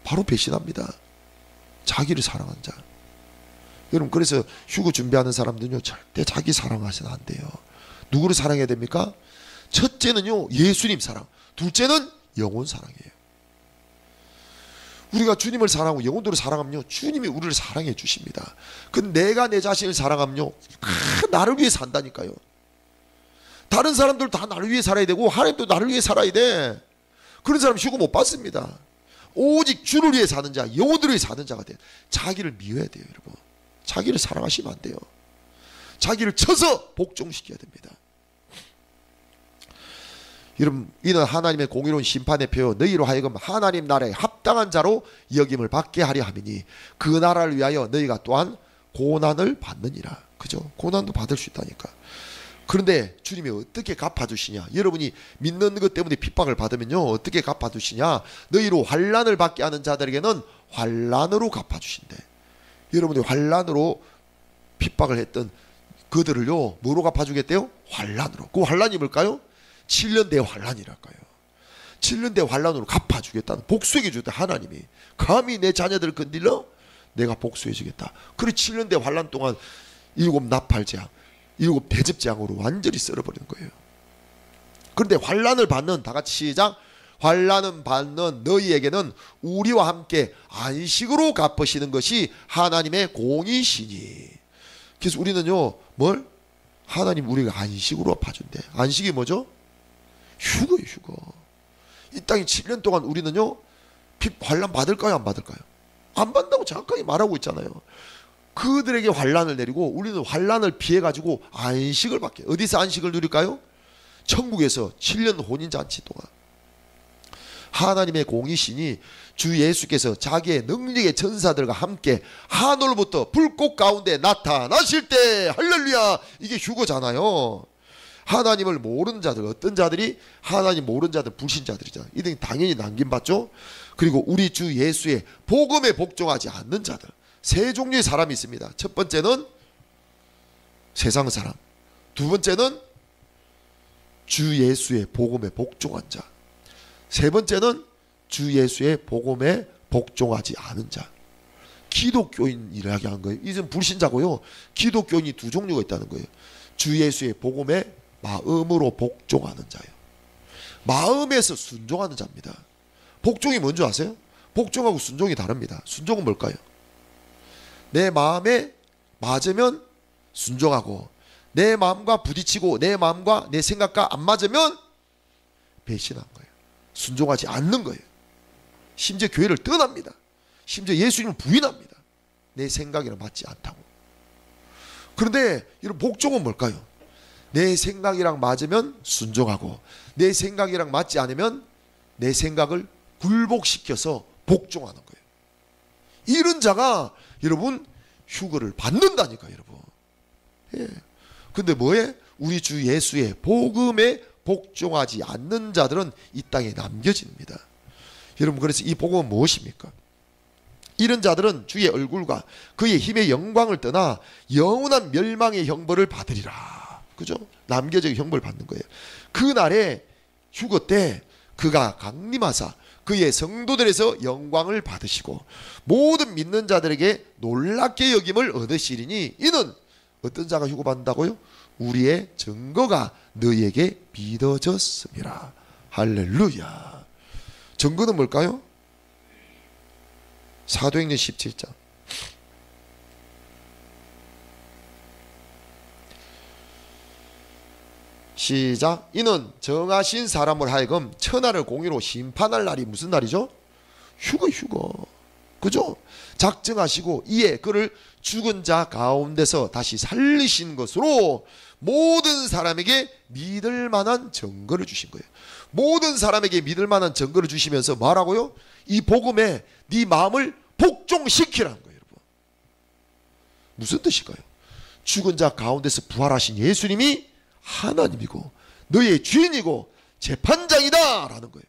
바로 배신합니다. 자기를 사랑하는 자. 여러분, 그래서 휴거 준비하는 사람들은요, 절대 자기 사랑하시면 안 돼요. 누구를 사랑해야 됩니까? 첫째는요, 예수님 사랑. 둘째는 영혼 사랑이에요. 우리가 주님을 사랑하고 영혼들을 사랑하면요, 주님이 우리를 사랑해 주십니다. 근데 내가 내 자신을 사랑하면요, 나를 위해 산다니까요. 다른 사람들 다 나를 위해 살아야 되고 하나님도 나를 위해 살아야 돼. 그런 사람 휴거 못 받습니다. 오직 주를 위해 사는 자, 영혼들을 위해 사는 자가 돼요. 자기를 미워야 돼요, 여러분. 자기를 사랑하시면 안 돼요. 자기를 쳐서 복종시켜야 됩니다. 여러분, 이는 하나님의 공의로운 심판의 표, 너희로 하여금 하나님 나라에 합당한 자로 여김을 받게 하려 함이니 그 나라를 위하여 너희가 또한 고난을 받느니라. 그죠? 고난도 받을 수 있다니까. 그런데 주님이 어떻게 갚아주시냐? 여러분이 믿는 것 때문에 핍박을 받으면요, 어떻게 갚아주시냐? 너희로 환난을 받게 하는 자들에게는 환난으로 갚아주신대. 여러분이 환난으로 핍박을 했던 그들을요, 뭐로 갚아주겠대요? 환난으로. 그 환난이 뭘까요? 7년 대 환난이랄까요. 7년 대 환난으로 갚아주겠다는, 복수해 주겠다. 하나님이 감히 내 자녀들을 건드려? 내가 복수해 주겠다. 그래 7년 대 환난 동안 7 나팔재앙, 7 대접재앙으로 완전히 썰어버리는 거예요. 그런데 환난을 받는, 다 같이 시작. 환난은 받는 너희에게는 우리와 함께 안식으로 갚으시는 것이 하나님의 공이시니. 그래서 우리는요, 뭘? 하나님 우리가 안식으로 봐준대. 안식이 뭐죠? 휴거예요, 휴거. 이 땅에 7년 동안 우리는요, 환난 받을까요, 안 받을까요? 안 받는다고 정확하게 말하고 있잖아요. 그들에게 환난을 내리고 우리는 환난을 피해가지고 안식을 받게. 어디서 안식을 누릴까요? 천국에서 7년 혼인잔치 동안. 하나님의 공이시니 주 예수께서 자기의 능력의 전사들과 함께 하늘로부터 불꽃 가운데 나타나실 때, 할렐루야, 이게 휴거잖아요. 하나님을 모르는 자들, 어떤 자들이? 하나님 모르는 자들, 불신자들이잖아요. 이들이 당연히 남김받죠. 그리고 우리 주 예수의 복음에 복종하지 않는 자들, 세 종류의 사람이 있습니다. 첫 번째는 세상 사람, 두 번째는 주 예수의 복음에 복종한 자, 세 번째는 주 예수의 복음에 복종하지 않은 자. 기독교인 이야기한 거예요. 이전 불신자고요. 기독교인이 두 종류가 있다는 거예요. 주 예수의 복음에 마음으로 복종하는 자예요. 마음에서 순종하는 자입니다. 복종이 뭔지 아세요? 복종하고 순종이 다릅니다. 순종은 뭘까요? 내 마음에 맞으면 순종하고, 내 마음과 부딪히고 내 마음과 내 생각과 안 맞으면 배신한 거예요. 순종하지 않는 거예요. 심지어 교회를 떠납니다. 심지어 예수님을 부인합니다. 내 생각이랑 맞지 않다고. 그런데 이런 복종은 뭘까요? 내 생각이랑 맞으면 순종하고, 내 생각이랑 맞지 않으면 내 생각을 굴복시켜서 복종하는 거예요. 이런 자가 여러분 휴거를 받는다니까, 여러분. 예. 근데 뭐에? 우리 주 예수의 복음에 복종하지 않는 자들은 이 땅에 남겨집니다. 여러분, 그래서 이 복음은 무엇입니까? 이런 자들은 주의 얼굴과 그의 힘의 영광을 떠나 영원한 멸망의 형벌을 받으리라. 그죠? 남겨져 형벌을 받는 거예요. 그날에 휴거 때 그가 강림하사 그의 성도들에서 영광을 받으시고 모든 믿는 자들에게 놀랍게 여김을 얻으시리니 이는 어떤 자가 휴거 받는다고요? 우리의 증거가 너희에게 믿어졌습니다. 할렐루야. 증거는 뭘까요? 사도행전 17장. 시작. 이는 정하신 사람을 하여금 천하를 공의로 심판할 날이 무슨 날이죠? 휴거. 그죠? 작정하시고 이에 그를 죽은 자 가운데서 다시 살리신 것으로 모든 사람에게 믿을 만한 증거를 주신 거예요. 모든 사람에게 믿을 만한 증거를 주시면서 뭐라고요? 이 복음에 네 마음을 복종시키라는 거예요, 여러분. 무슨 뜻일까요? 죽은 자 가운데서 부활하신 예수님이 하나님이고 너의 주인이고 재판장이다 라는 거예요.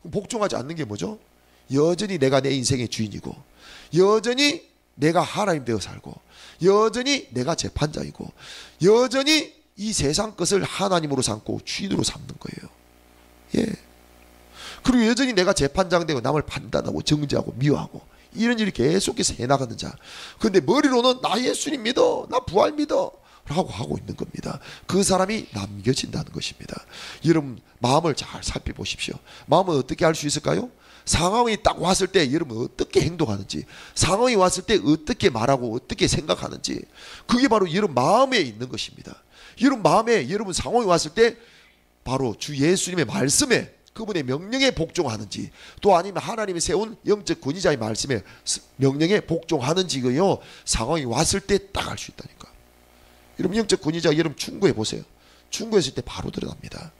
그럼 복종하지 않는 게 뭐죠? 여전히 내가 내 인생의 주인이고 여전히 내가 하나님 되어 살고 여전히 내가 재판장이고 여전히 이 세상 것을 하나님으로 삼고 주인으로 삼는 거예요. 예. 그리고 여전히 내가 재판장 되고 남을 판단하고 정죄하고 미워하고 이런 일이 계속해서 해나가는 자. 그런데 머리로는 나 예수님 믿어, 나 부활 믿어 라고 하고 있는 겁니다. 그 사람이 남겨진다는 것입니다. 여러분 마음을 잘 살펴보십시오. 마음은 어떻게 할 수 있을까요? 상황이 딱 왔을 때 여러분 어떻게 행동하는지, 상황이 왔을 때 어떻게 말하고 어떻게 생각하는지, 그게 바로 여러분 마음에 있는 것입니다. 여러분 마음에, 여러분 상황이 왔을 때 바로 주 예수님의 말씀에, 그분의 명령에 복종하는지, 또 아니면 하나님이 세운 영적 권위자의 말씀에 명령에 복종하는지요, 상황이 왔을 때 딱 알 수 있다니까. 여러분 영적 권위자 여러분 충고해 보세요. 충고했을 때 바로 드러납니다.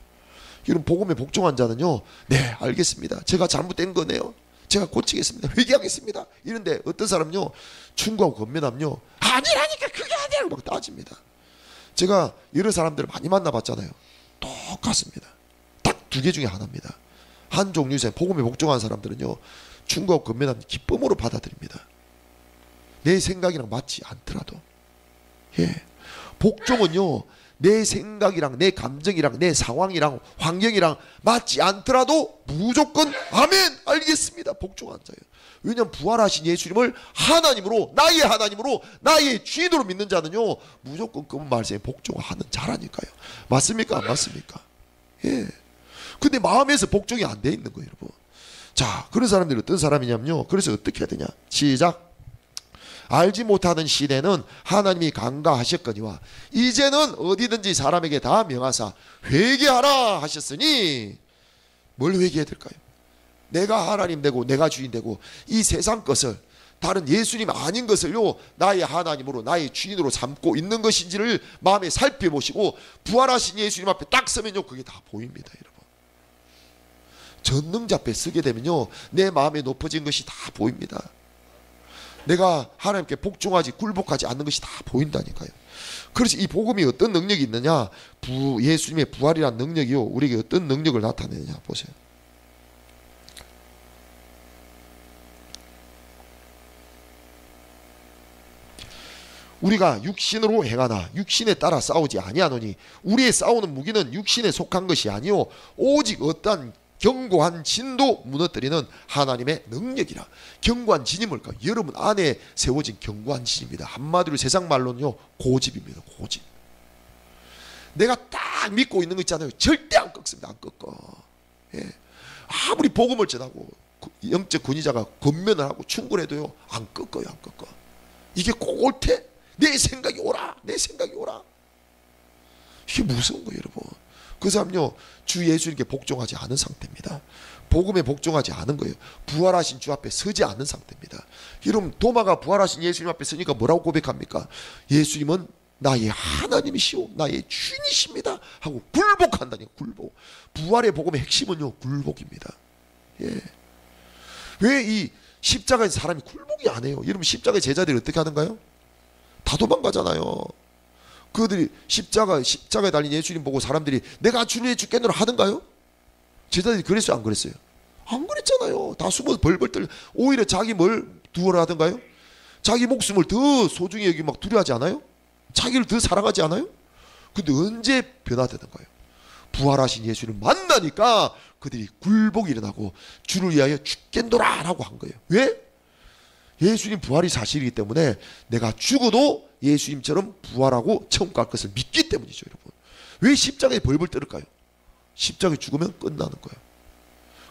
여러분 복음에 복종한 자는요, 네 알겠습니다, 제가 잘못된 거네요, 제가 고치겠습니다, 회개하겠습니다 이런데 어떤 사람은요 충고하고 건면하면요 아니라니까 그게 아니라고 막 따집니다. 제가 여러 사람들을 많이 만나봤잖아요. 똑같습니다. 딱 두 개 중에 하나입니다. 한 종류의 복음에 복종한 사람들은요 충고하고 건면하면 기쁨으로 받아들입니다. 내 생각이랑 맞지 않더라도. 예. 복종은요 내 생각이랑 내 감정이랑 내 상황이랑 환경이랑 맞지 않더라도 무조건 아멘 알겠습니다 복종한 자예요. 왜냐하면 부활하신 예수님을 하나님으로, 나의 하나님으로, 나의 주인으로 믿는 자는요 무조건 그분 말씀에 복종하는 자라니까요. 맞습니까? 안 맞습니까? 예. 근데 마음에서 복종이 안 돼 있는 거예요, 여러분. 자, 그런 사람들이 어떤 사람이냐면요, 그래서 어떻게 해야 되냐, 시작. 알지 못하는 시대는 하나님이 간과하셨거니와 이제는 어디든지 사람에게 다 명하사 회개하라 하셨으니, 뭘 회개해야 될까요? 내가 하나님 되고 내가 주인 되고 이 세상 것을, 다른 예수님 아닌 것을요 나의 하나님으로 나의 주인으로 삼고 있는 것인지를 마음에 살펴보시고 부활하신 예수님 앞에 딱 서면요 그게 다 보입니다. 여러분 전능자 앞에 서게 되면요 내 마음에 높아진 것이 다 보입니다. 내가 하나님께 복종하지 굴복하지 않는 것이 다 보인다니까요. 그래서 이 복음이 어떤 능력이 있느냐, 예수님의 부활이라는 능력이요 우리에게 어떤 능력을 나타내느냐 보세요. 우리가 육신으로 행하나 육신에 따라 싸우지 아니하노니 우리의 싸우는 무기는 육신에 속한 것이 아니요 오직 어떠한 견고한 진도 무너뜨리는 하나님의 능력이라. 견고한 진이 뭘까? 여러분 안에 세워진 견고한 진입니다. 한마디로 세상 말로는요 고집입니다. 고집. 내가 딱 믿고 있는 거 있잖아요. 절대 안 꺾습니다. 안 꺾어. 예. 아무리 복음을 전하고 영적 권위자가 권면을 하고 충고해도요 안 꺾어요. 안 꺾어. 이게 꼭 옳대? 내 생각이 옳아. 내 생각이 옳아. 이게 무서운 거예요, 여러분. 그 사람요 주 예수님께 복종하지 않은 상태입니다. 복음에 복종하지 않은 거예요. 부활하신 주 앞에 서지 않는 상태입니다. 여러분 도마가 부활하신 예수님 앞에 서니까 뭐라고 고백합니까? 예수님은 나의 하나님이시오 나의 주인이십니다 하고 굴복한다니까. 굴복. 부활의 복음의 핵심은요 굴복입니다. 예. 왜 이 십자가에서 사람이 굴복이 안 해요? 여러분 십자가의 제자들이 어떻게 하는가요? 다 도망가잖아요. 그들이 십자가에 달린 예수님 보고 사람들이 내가 주님의 죽겠노라 하던가요? 제자들이 그랬어요? 안 그랬어요? 안 그랬잖아요. 다 숨어서 벌벌 떨려. 오히려 자기 뭘 두어라 하던가요? 자기 목숨을 더 소중히 여기 막 두려워하지 않아요? 자기를 더 사랑하지 않아요? 근데 언제 변화되는가요? 부활하신 예수를 만나니까 그들이 굴복이 일어나고 주를 위하여 죽겠노라 라고 한 거예요. 왜? 예수님 부활이 사실이기 때문에 내가 죽어도 예수님처럼 부활하고 천국 갈 것을 믿기 때문이죠, 여러분. 왜 십자가에 벌벌 떨을까요? 십자가에 죽으면 끝나는 거예요.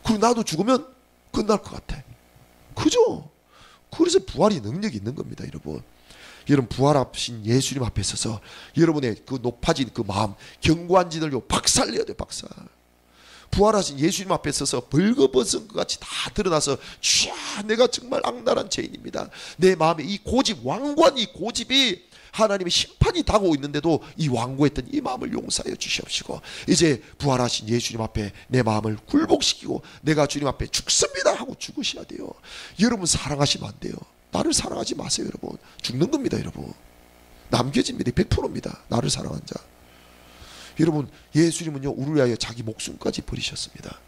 그리고 나도 죽으면 끝날 것 같아. 그죠? 그래서 부활이 능력이 있는 겁니다, 여러분. 여러분 부활하신 예수님 앞에 서서 여러분의 그 높아진 그 마음, 견고한 진을요 박살내야 돼요, 박살. 부활하신 예수님 앞에 서서 벌거벗은 것 같이 다 드러나서 주야 내가 정말 악랄한 죄인입니다. 내 마음에 이 고집, 완고한 이 고집이 하나님의 심판이 다가오고 있는데도 이 완고했던 이 마음을 용서하여 주시옵시고 이제 부활하신 예수님 앞에 내 마음을 굴복시키고 내가 주님 앞에 죽습니다 하고 죽으셔야 돼요. 여러분 사랑하시면 안 돼요. 나를 사랑하지 마세요, 여러분. 죽는 겁니다, 여러분. 남겨집니다. 100%입니다. 나를 사랑한 자. 여러분, 예수님은요 우리를 위하여 자기 목숨까지 버리셨습니다.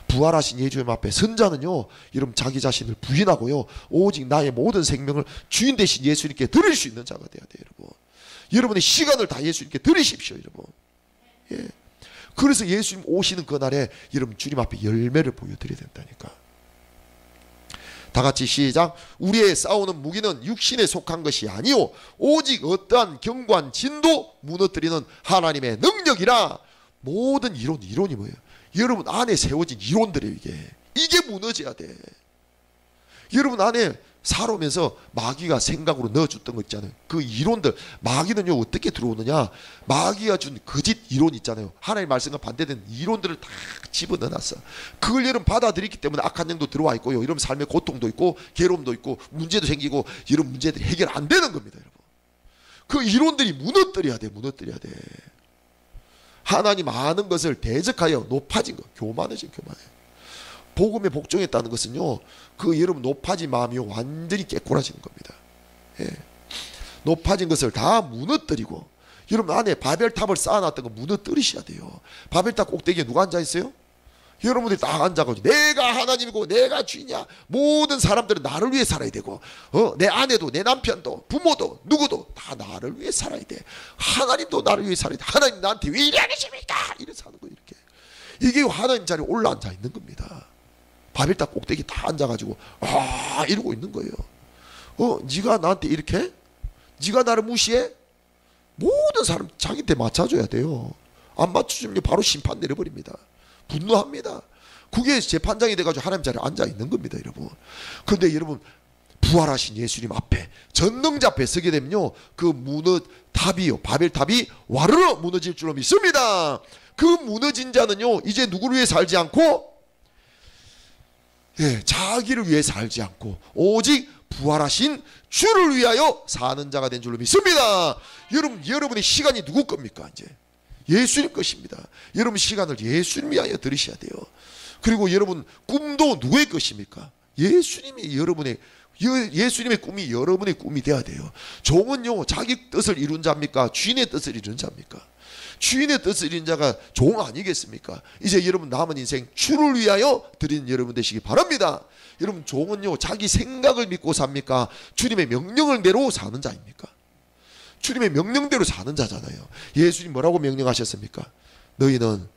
부활하신 예수님 앞에 선자는요 여러분 자기 자신을 부인하고요 오직 나의 모든 생명을 주인 되신 예수님께 드릴 수 있는 자가 돼야 돼요. 여러분, 여러분의 시간을 다 예수님께 드리십시오. 여러분, 예. 그래서 예수님 오시는 그날에 여러분 주님 앞에 열매를 보여드려야 된다니까. 다 같이 시작. 우리의 싸우는 무기는 육신에 속한 것이 아니요 오직 어떠한 견고한 진도 무너뜨리는 하나님의 능력이라. 모든 이론이 뭐예요? 여러분 안에 세워진 이론들이에요. 이게 무너져야 돼. 여러분 안에 살아오면서 마귀가 생각으로 넣어줬던 거 있잖아요. 그 이론들, 마귀는요 어떻게 들어오느냐, 마귀가 준 거짓 이론 있잖아요. 하나님의 말씀과 반대되는 이론들을 다 집어넣어놨어. 그걸 여러분 받아들이기 때문에 악한 영도 들어와 있고요, 여러분 삶에 고통도 있고 괴로움도 있고 문제도 생기고 이런 문제들이 해결 안 되는 겁니다. 여러분, 그 이론들이 무너뜨려야 돼. 무너뜨려야 돼. 하나님 아는 것을 대적하여 높아진 것, 교만해진 교만해. 복음에 복종했다는 것은요 그 여러분 높아진 마음이 완전히 깨꼬라지는 겁니다. 예. 높아진 것을 다 무너뜨리고, 여러분 안에 바벨탑을 쌓아놨던 거 무너뜨리셔야 돼요. 바벨탑 꼭대기에 누가 앉아있어요? 여러분들이 딱 앉아가지고 내가 하나님이고 내가 주인이야, 모든 사람들은 나를 위해 살아야 되고 내 아내도 내 남편도 부모도 누구도 다 나를 위해 살아야 돼, 하나님도 나를 위해 살아야 돼, 하나님 나한테 왜 이래 안 계십니까? 이래서 하는 거예요. 이렇게 이게 하나님 자리에 올라앉아 있는 겁니다. 바벨탑 꼭대기 다 앉아가지고 이러고 있는 거예요. 네가 나한테 이렇게, 네가 나를 무시해? 모든 사람 자기한테 맞춰줘야 돼요. 안 맞춰주면 바로 심판 내려버립니다. 분노합니다. 그게 재판장이 돼가지고 하나님 자리에 앉아 있는 겁니다, 여러분. 그런데 여러분 부활하신 예수님 앞에, 전능자 앞에 서게 되면요 그 탑이요, 바벨탑이 와르르 무너질 줄로 믿습니다. 그 무너진 자는요 이제 누구를 위해 살지 않고, 예, 자기를 위해 살지 않고 오직 부활하신 주를 위하여 사는 자가 된 줄로 믿습니다. 여러분의 시간이 누구 겁니까? 이제 예수님 것입니다. 여러분 시간을 예수님 위하여 들으셔야 돼요. 그리고 여러분 꿈도 누구의 것입니까? 예수님이 예수님의 꿈이 여러분의 꿈이 되어야 돼요. 종은요 자기 뜻을 이룬 자입니까? 주인의 뜻을 이룬 자입니까? 주인의 뜻을 이룬 자가 종 아니겠습니까? 이제 여러분 남은 인생 주를 위하여 드리는 여러분 되시기 바랍니다. 여러분 종은요 자기 생각을 믿고 삽니까? 주님의 명령을 대로 사는 자입니까? 주님의 명령대로 사는 자잖아요. 예수님 뭐라고 명령하셨습니까? 너희는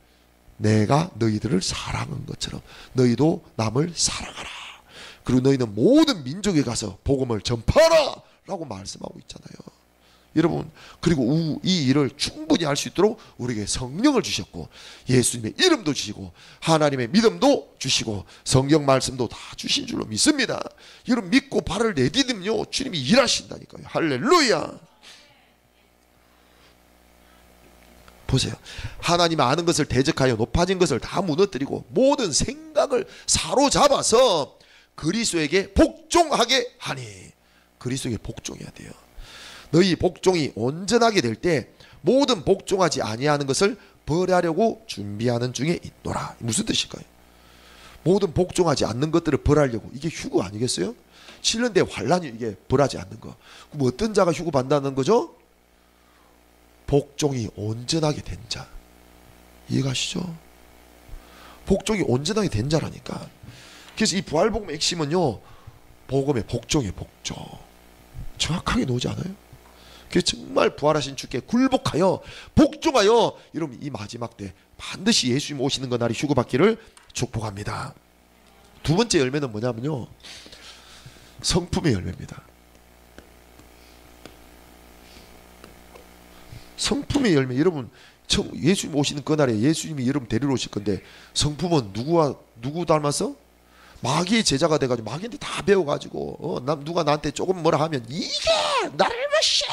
내가 너희들을 사랑한 것처럼 너희도 남을 사랑하라. 그리고 너희는 모든 민족에 가서 복음을 전파하라 라고 말씀하고 있잖아요. 여러분, 그리고 이 일을 충분히 할 수 있도록 우리에게 성령을 주셨고 예수님의 이름도 주시고 하나님의 믿음도 주시고 성경 말씀도 다 주신 줄로 믿습니다. 여러분 믿고 발을 내디디면요 주님이 일하신다니까요. 할렐루야. 보세요. 하나님 아는 것을 대적하여 높아진 것을 다 무너뜨리고 모든 생각을 사로잡아서 그리스도에게 복종하게 하니. 그리스도에게 복종해야 돼요. 너희 복종이 온전하게 될 때 모든 복종하지 아니하는 것을 벌하려고 준비하는 중에 있노라. 무슨 뜻일까요? 모든 복종하지 않는 것들을 벌하려고. 이게 휴거 아니겠어요? 7년 대 환란이 이게 벌하지 않는 거. 그럼 어떤 자가 휴거 받는다는 거죠? 복종이 온전하게 된 자. 이해가시죠? 복종이 온전하게 된 자라니까. 그래서 이 부활복음의 핵심은요 복음의 복종이에요. 복종. 정확하게 놓지 않아요? 그래서 정말 부활하신 주께 굴복하여 복종하여 여러분 이 마지막 때 반드시 예수님 오시는 그 날이 휴거받기를 축복합니다. 두 번째 열매는 뭐냐면요 성품의 열매입니다. 성품의 열매. 여러분 예수님 오시는 그날에 예수님이 여러분 데리러 오실 건데 성품은 누구 닮아서? 마귀의 제자가 돼가지고 마귀한테 다 배워가지고 누가 나한테 조금 뭐라 하면 이게 나를 마셔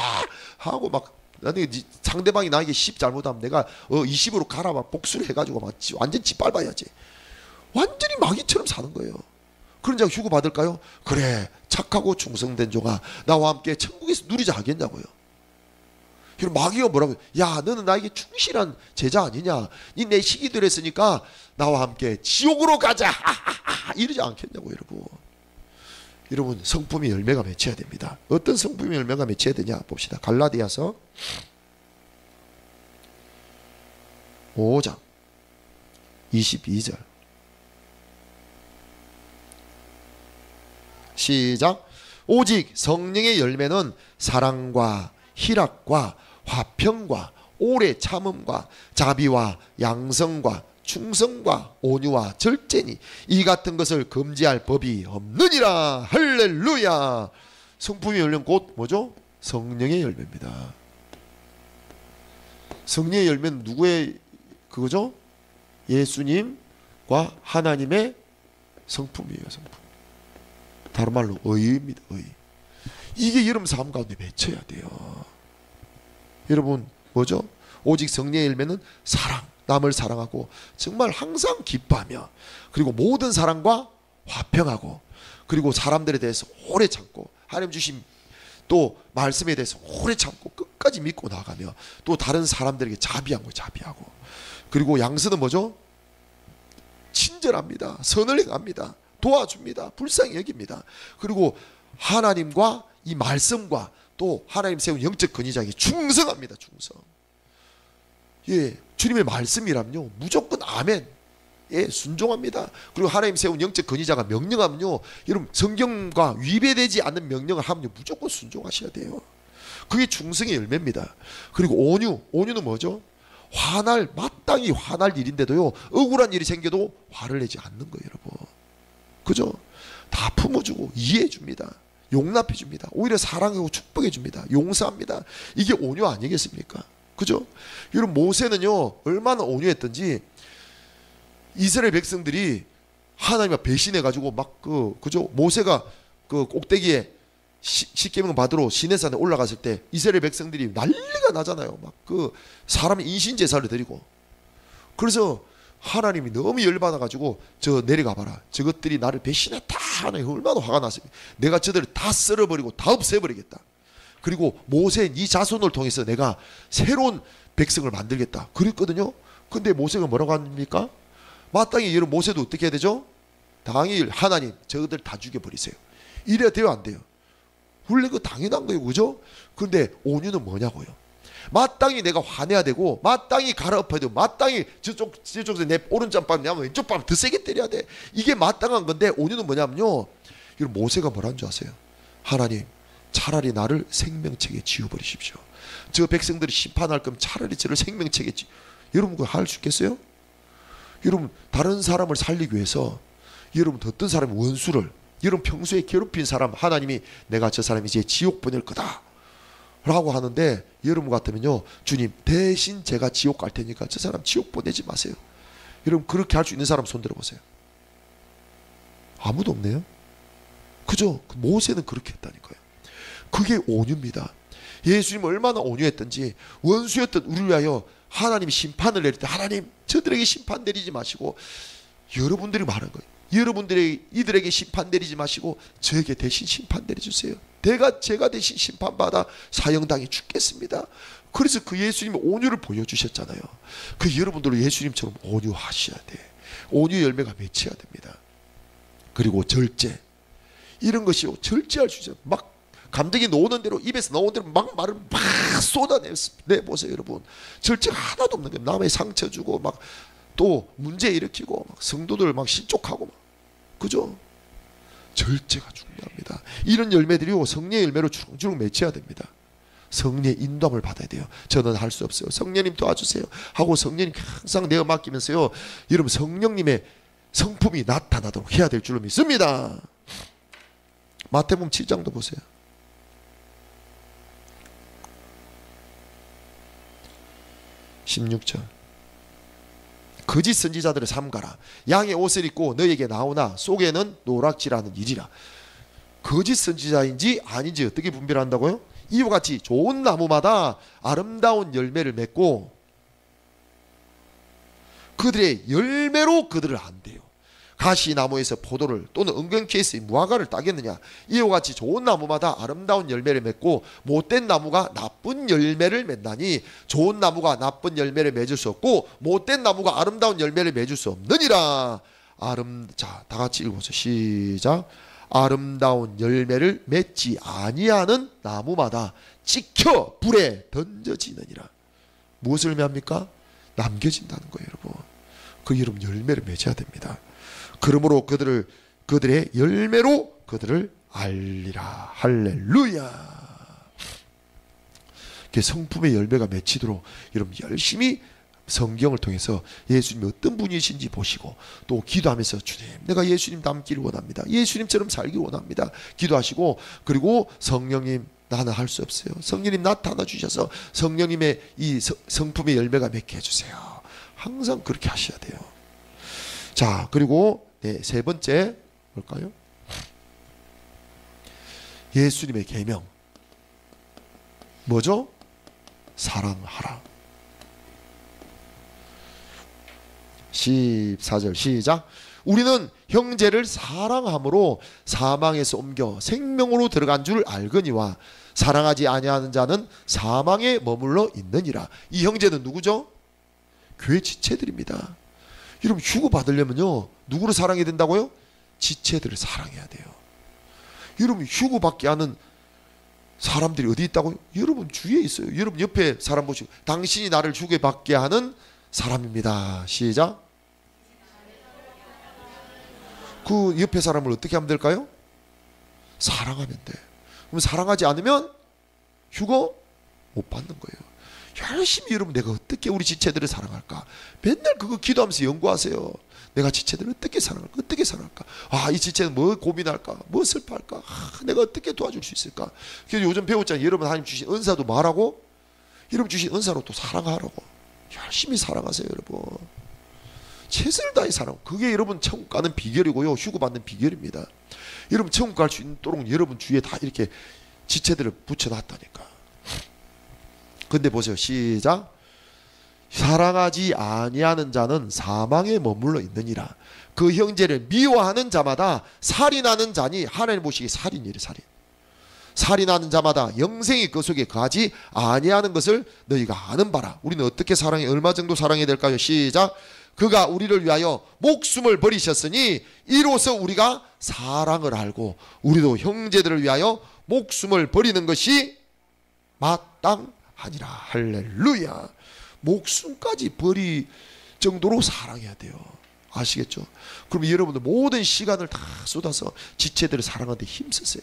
하고 막 나중에 상대방이 나에게 10 잘못하면 내가 20으로 가라 막 복수를 해가지고 막 완전 짓밟아야지. 완전히 마귀처럼 사는 거예요. 그런 자가 휴거 받을까요? 그래 착하고 충성된 종아 나와 함께 천국에서 누리자 하겠냐고요. 그럼 마귀가 뭐라고요? 야 너는 나에게 충실한 제자 아니냐? 니 내 시기들 했으니까 나와 함께 지옥으로 가자 이러지 않겠냐고 여러분. 여러분 성품이 열매가 맺혀야 됩니다. 어떤 성품이 열매가 맺혀야 되냐 봅시다. 갈라디아서 5장 22절 시작. 오직 성령의 열매는 사랑과 희락과 화평과 오래 참음과 자비와 양성과 충성과 온유와 절제니 이 같은 것을 금지할 법이 없느니라. 할렐루야. 성품의 열매는 곧 뭐죠? 성령의 열매입니다. 성령의 열매는 누구의 그거죠? 예수님과 하나님의 성품이에요. 성품. 다른 말로 의입니다. 의. 이게 여러분 삶 가운데 맺혀야 돼요. 여러분 뭐죠? 오직 성령의 열매는 사랑, 남을 사랑하고 정말 항상 기뻐하며 그리고 모든 사람과 화평하고 그리고 사람들에 대해서 오래 참고 하나님 주신 또 말씀에 대해서 오래 참고 끝까지 믿고 나가며 또 다른 사람들에게 자비하고 그리고 양선은 뭐죠? 친절합니다. 선을 행합니다. 도와줍니다. 불쌍히 여깁니다. 그리고 하나님과 이 말씀과 또 하나님 세운 영적 권위자에게 충성합니다. 충성. 예, 주님의 말씀이라면요 무조건 아멘. 예, 순종합니다. 그리고 하나님 세운 영적 권위자가 명령하면요 여러분 성경과 위배되지 않는 명령을 하면요 무조건 순종하셔야 돼요. 그게 충성의 열매입니다. 그리고 온유는 뭐죠? 마땅히 화날 일인데도요 억울한 일이 생겨도 화를 내지 않는 거예요. 여러분 그죠? 다 품어주고 이해해줍니다. 용납해줍니다. 오히려 사랑하고 축복해줍니다. 용서합니다. 이게 온유 아니겠습니까? 그죠? 여러분 모세는요 얼마나 온유했던지 이스라엘 백성들이 하나님과 배신해가지고 막 그죠? 모세가 그 꼭대기에 십계명 받으러 시내산에 올라갔을 때 이스라엘 백성들이 난리가 나잖아요. 막 그 사람이 인신제사를 드리고 그래서 하나님이 너무 열받아가지고 저 내려가 봐라. 저것들이 나를 배신했다. 하나님 얼마나 화가 났습니까? 내가 저들을 다 썰어버리고 다 없애버리겠다. 그리고 모세 네 자손을 통해서 내가 새로운 백성을 만들겠다. 그랬거든요. 근데 모세가 뭐라고 합니까? 마땅히 여러분 모세도 어떻게 해야 되죠? 당일 하나님 저들 다 죽여버리세요. 이래야 돼요 안 돼요? 원래 그 당연한 거예요. 그죠? 근데 온유는 뭐냐고요? 마땅히 내가 화내야 되고 마땅히 갈아엎어야 되고 마땅히 저쪽에서 내 오른쪽 뺨 내면 왼쪽 뺨 더 세게 때려야 돼. 이게 마땅한 건데 온유는 뭐냐면요 여러분 모세가 뭐라는 줄 아세요? 하나님 차라리 나를 생명책에 지워버리십시오. 저 백성들이 심판할 거면 차라리 저를 생명책에 여러분 그거 할 수 있겠어요? 여러분 다른 사람을 살리기 위해서 여러분 어떤 사람이 원수를 여러분 평소에 괴롭힌 사람 하나님이 내가 저 사람이 이제 지옥 보낼 거다 라고 하는데 여러분 같으면요 주님 대신 제가 지옥 갈 테니까 저 사람 지옥 보내지 마세요. 여러분 그렇게 할 수 있는 사람 손 들어보세요. 아무도 없네요. 그죠? 모세는 그렇게 했다니까요. 그게 온유입니다. 예수님 얼마나 온유했던지 원수였던 우리를 위하여 하나님이 심판을 내릴 때 하나님 저들에게 심판 내리지 마시고 여러분들이 말한 거예요. 이들에게 심판 내리지 마시고 저에게 대신 심판 내려주세요. 제가 대신 심판받아 사형당해 죽겠습니다. 그래서 그 예수님이 온유를 보여주셨잖아요. 그 여러분들도 예수님처럼 온유하셔야 돼. 온유 열매가 맺혀야 됩니다. 그리고 절제 이런 것이요 절제할 수 있어요. 막 감정이 나오는 대로 입에서 나오는 대로 막 말을 막 쏟아내보세요. 여러분 절제가 하나도 없는 거예요. 남의 상처 주고 막 또 문제 일으키고 막 성도들 막 실족하고 막 그죠? 절제가 중요합니다. 이런 열매들이요 성령의 열매로 주렁주렁 맺혀야 됩니다. 성령의 인도함을 받아야 돼요. 저는 할 수 없어요. 성령님 도와주세요 하고 성령님 항상 내어 맡기면서요 여러분 성령님의 성품이 나타나도록 해야 될 줄로 믿습니다. 마태복음 7장도 보세요. 16절 거짓 선지자들을 삼가라. 양의 옷을 입고 너에게 나오나 속에는 노락질하는 일이라. 거짓 선지자인지 아닌지 어떻게 분별한다고요? 이와 같이 좋은 나무마다 아름다운 열매를 맺고 그들의 열매로 그들을 안대요. 가시나무에서 포도를 또는 은경키에서 무화과를 따겠느냐. 이와 같이 좋은 나무마다 아름다운 열매를 맺고 못된 나무가 나쁜 열매를 맺나니 좋은 나무가 나쁜 열매를 맺을 수 없고 못된 나무가 아름다운 열매를 맺을 수 없느니라. 자, 다 같이 읽어보세요. 시작. 아름다운 열매를 맺지 아니하는 나무마다 찍혀 불에 던져지느니라. 무엇을 의미합니까? 남겨진다는 거예요, 여러분. 그 여러분 열매를 맺어야 됩니다. 그러므로 그들의 열매로 그들을 알리라. 할렐루야. 성품의 열매가 맺히도록 여러분 열심히 성경을 통해서 예수님이 어떤 분이신지 보시고 또 기도하면서 주님 내가 예수님 닮기를 원합니다. 예수님처럼 살기를 원합니다. 기도하시고 그리고 성령님 나는 할 수 없어요. 성령님 나타나 주셔서 성령님의 이 성품의 열매가 맺게 해주세요. 항상 그렇게 하셔야 돼요. 자 그리고 세 번째 뭘까요? 예수님의 계명 뭐죠? 사랑하라. 14절 시작. 우리는 형제를 사랑함으로 사망에서 옮겨 생명으로 들어간 줄 알거니와 사랑하지 아니하는 자는 사망에 머물러 있느니라. 이 형제는 누구죠? 교회 지체들입니다. 여러분 휴거 받으려면요 누구를 사랑해야 된다고요? 지체들을 사랑해야 돼요. 여러분 휴거 받게 하는 사람들이 어디 있다고요? 여러분 주위에 있어요. 여러분 옆에 사람 보시고 당신이 나를 휴거 받게 하는 사람입니다. 시작. 그 옆에 사람을 어떻게 하면 될까요? 사랑하면 돼. 그럼 사랑하지 않으면 휴거 못 받는 거예요. 열심히 여러분 내가 어떻게 우리 지체들을 사랑할까? 맨날 그거 기도하면서 연구하세요. 내가 지체들을 어떻게 사랑할까? 어떻게 사랑할까? 이 지체는 뭐 고민할까? 뭐 슬퍼할까? 내가 어떻게 도와줄 수 있을까? 그래서 요즘 배웠잖아요. 여러분 하나님 주신 은사도 말하고 여러분 주신 은사로 또 사랑하라고. 열심히 사랑하세요, 여러분. 최선을 다해 사랑. 그게 여러분 천국 가는 비결이고요. 휴거 받는 비결입니다. 여러분 천국 갈 수 있도록 여러분 주위에 다 이렇게 지체들을 붙여놨다니까. 근데 보세요. 시작. 사랑하지 아니하는 자는 사망에 머물러 있느니라. 그 형제를 미워하는 자마다 살인하는 자니 하나님 보시기에 살인이래. 살인하는 자마다 영생이 그 속에 거하지 아니하는 것을 너희가 아는 바라. 우리는 어떻게 사랑해? 얼마 정도 사랑해야 될까요? 시작. 그가 우리를 위하여 목숨을 버리셨으니 이로써 우리가 사랑을 알고 우리도 형제들을 위하여 목숨을 버리는 것이 마땅하니라. 할렐루야. 목숨까지 버릴 정도로 사랑해야 돼요. 아시겠죠? 그럼 여러분들 모든 시간을 다 쏟아서 지체들을 사랑하는데 힘쓰세요.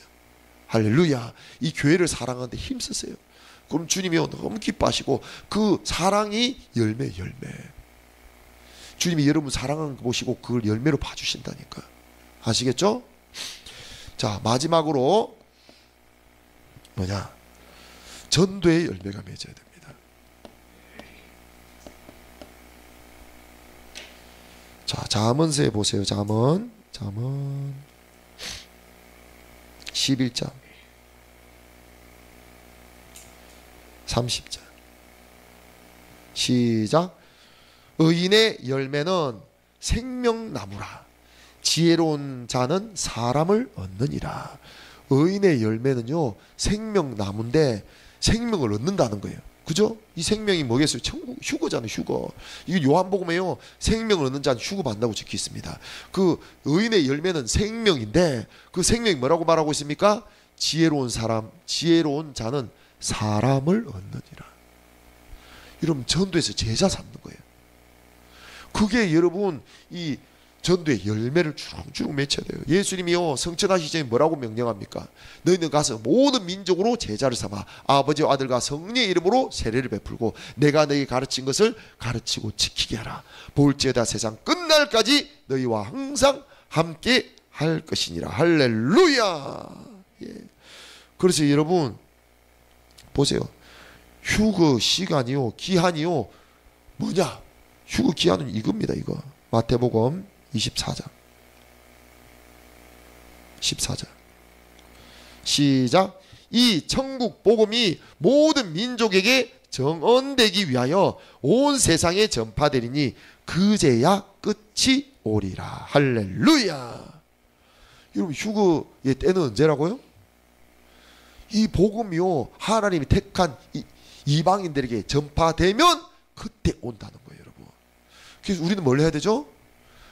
할렐루야. 이 교회를 사랑하는데 힘쓰세요. 그럼 주님이 너무 기뻐하시고 그 사랑이 열매. 주님이 여러분 사랑하는 거 보시고 그걸 열매로 봐주신다니까. 아시겠죠? 자 마지막으로 뭐냐? 전도의 열매가 맺어야 됩니다. 자 잠언서에 보세요. 잠언 11장 30절 시작. 의인의 열매는 생명나무라. 지혜로운 자는 사람을 얻느니라. 의인의 열매는요 생명나무인데 생명을 얻는다는 거예요. 그죠? 이 생명이 뭐겠어요? 천국 휴거잖아요. 휴거. 이거 요한복음에요 생명을 얻는 자는 휴거 받는다고 적혀 있습니다. 그 의인의 열매는 생명인데 그 생명이 뭐라고 말하고 있습니까? 지혜로운 자는 사람을 얻느니라. 여러분 전도에서 제자 삼는 거예요. 그게 여러분 이 전도의 열매를 주룩주룩 맺혀야 돼요. 예수님이요 성천하시기 전에 뭐라고 명령합니까? 너희는 가서 모든 민족으로 제자를 삼아 아버지와 아들과 성령의 이름으로 세례를 베풀고 내가 너희 가르친 것을 가르치고 지키게 하라. 볼지어다 세상 끝날까지 너희와 항상 함께 할 것이니라. 할렐루야. 예. 그래서 여러분 보세요. 휴거 시간이요 기한이요 뭐냐? 휴거 기한은 이겁니다. 이거 마태복음 14장 14절 시작. 이 천국 복음이 모든 민족에게 정언되기 위하여 온 세상에 전파되리니 그제야 끝이 오리라. 할렐루야. 여러분 휴거의 때는 언제라고요? 이 복음이요 하나님이 택한 이방인들에게 전파되면 그때 온다는 거예요. 여러분. 그래서 우리는 뭘 해야 되죠?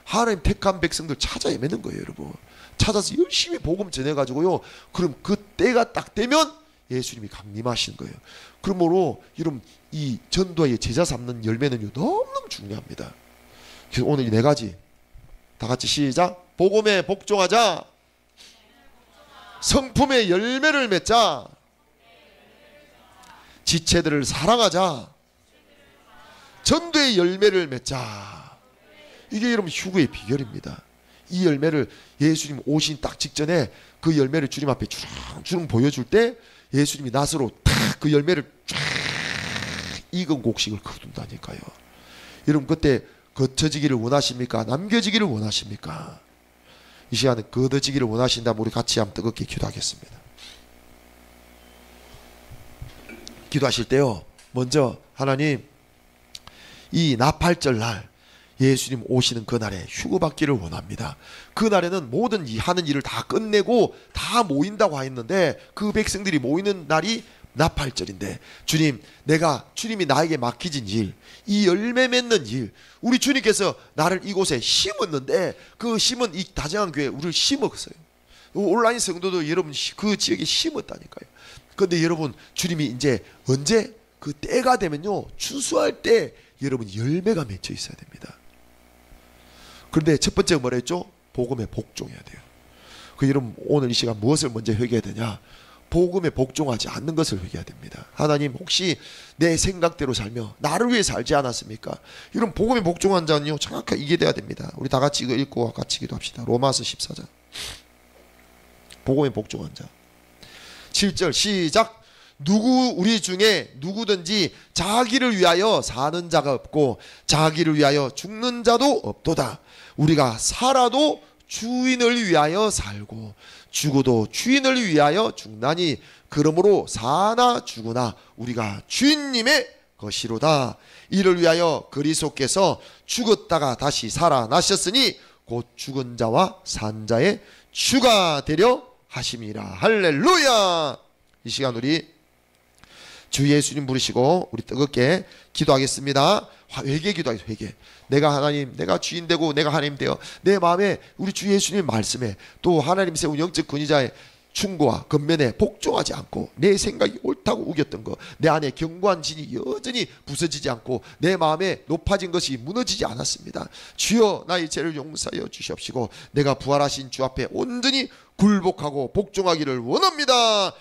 하나님 택한 백성들 찾아 헤매는 거예요. 여러분. 찾아서 열심히 복음 전해가지고요. 그럼 그 때가 딱 되면 예수님이 강림하시는 거예요. 그러므로 여러분 이 전도의 제자 삼는 열매는요 너무너무 중요합니다. 그래서 오늘 이 네 가지 다 같이 시작. 복음에 복종하자. 성품의 열매를 맺자. 지체들을 사랑하자. 전도의 열매를 맺자. 이게 여러분 휴거의 비결입니다. 이 열매를 예수님 오신 딱 직전에 그 열매를 주님 앞에 주렁주렁 보여줄 때 예수님이 낫으로 탁 그 열매를 쫙 익은 곡식을 거둔다니까요. 여러분 그때 거쳐지기를 원하십니까? 남겨지기를 원하십니까? 이 시간에 거둬지기를 원하신다면 우리 같이 한번 뜨겁게 기도하겠습니다. 기도하실 때요 먼저 하나님 이 나팔절 날 예수님 오시는 그날에 휴거받기를 원합니다. 그날에는 모든 하는 일을 다 끝내고 다 모인다고 하였는데 그 백성들이 모이는 날이 나팔절인데 주님 내가 주님이 나에게 맡기진 일, 이 열매 맺는 일, 우리 주님께서 나를 이곳에 심었는데 그 심은 이 다정한 교회 우리를 심었어요. 온라인 성도도 여러분 그 지역에 심었다니까요. 그런데 여러분 주님이 이제 언제 그 때가 되면요 추수할 때 여러분 열매가 맺혀 있어야 됩니다. 그런데 첫 번째가 뭐라 했죠? 복음에 복종해야 돼요. 그 여러분 오늘 이 시간 무엇을 먼저 회개해야 되냐? 복음에 복종하지 않는 것을 회개해야 됩니다. 하나님 혹시 내 생각대로 살며 나를 위해 살지 않았습니까? 이런 복음에 복종한 자는요 정확하게 이게 돼야 됩니다. 우리 다 같이 이거 읽고 같이 기도합시다. 로마서 14장 복음에 복종한 자 7절 시작. 우리 중에 누구든지 자기를 위하여 사는 자가 없고 자기를 위하여 죽는 자도 없도다. 우리가 살아도 주인을 위하여 살고 죽어도 주인을 위하여 죽나니 그러므로 사나 죽으나 우리가 주인님의 것이로다. 이를 위하여 그리스도께서 죽었다가 다시 살아나셨으니 곧 죽은 자와 산 자의 주가 되려 하심이라. 할렐루야. 이 시간 우리 주 예수님 부르시고 우리 뜨겁게 기도하겠습니다. 회개 기도하겠습니다. 회개. 내가 하나님, 내가 주인 되고 내가 하나님 되어 내 마음에 우리 주 예수님 말씀에 또 하나님 세운 영적 권위자의 충고와 권면에 복종하지 않고 내 생각이 옳다고 우겼던 것, 내 안에 견고한 진이 여전히 부서지지 않고 내 마음에 높아진 것이 무너지지 않았습니다. 주여 나의 죄를 용서하여 주시옵시고 내가 부활하신 주 앞에 온전히 굴복하고 복종하기를 원합니다.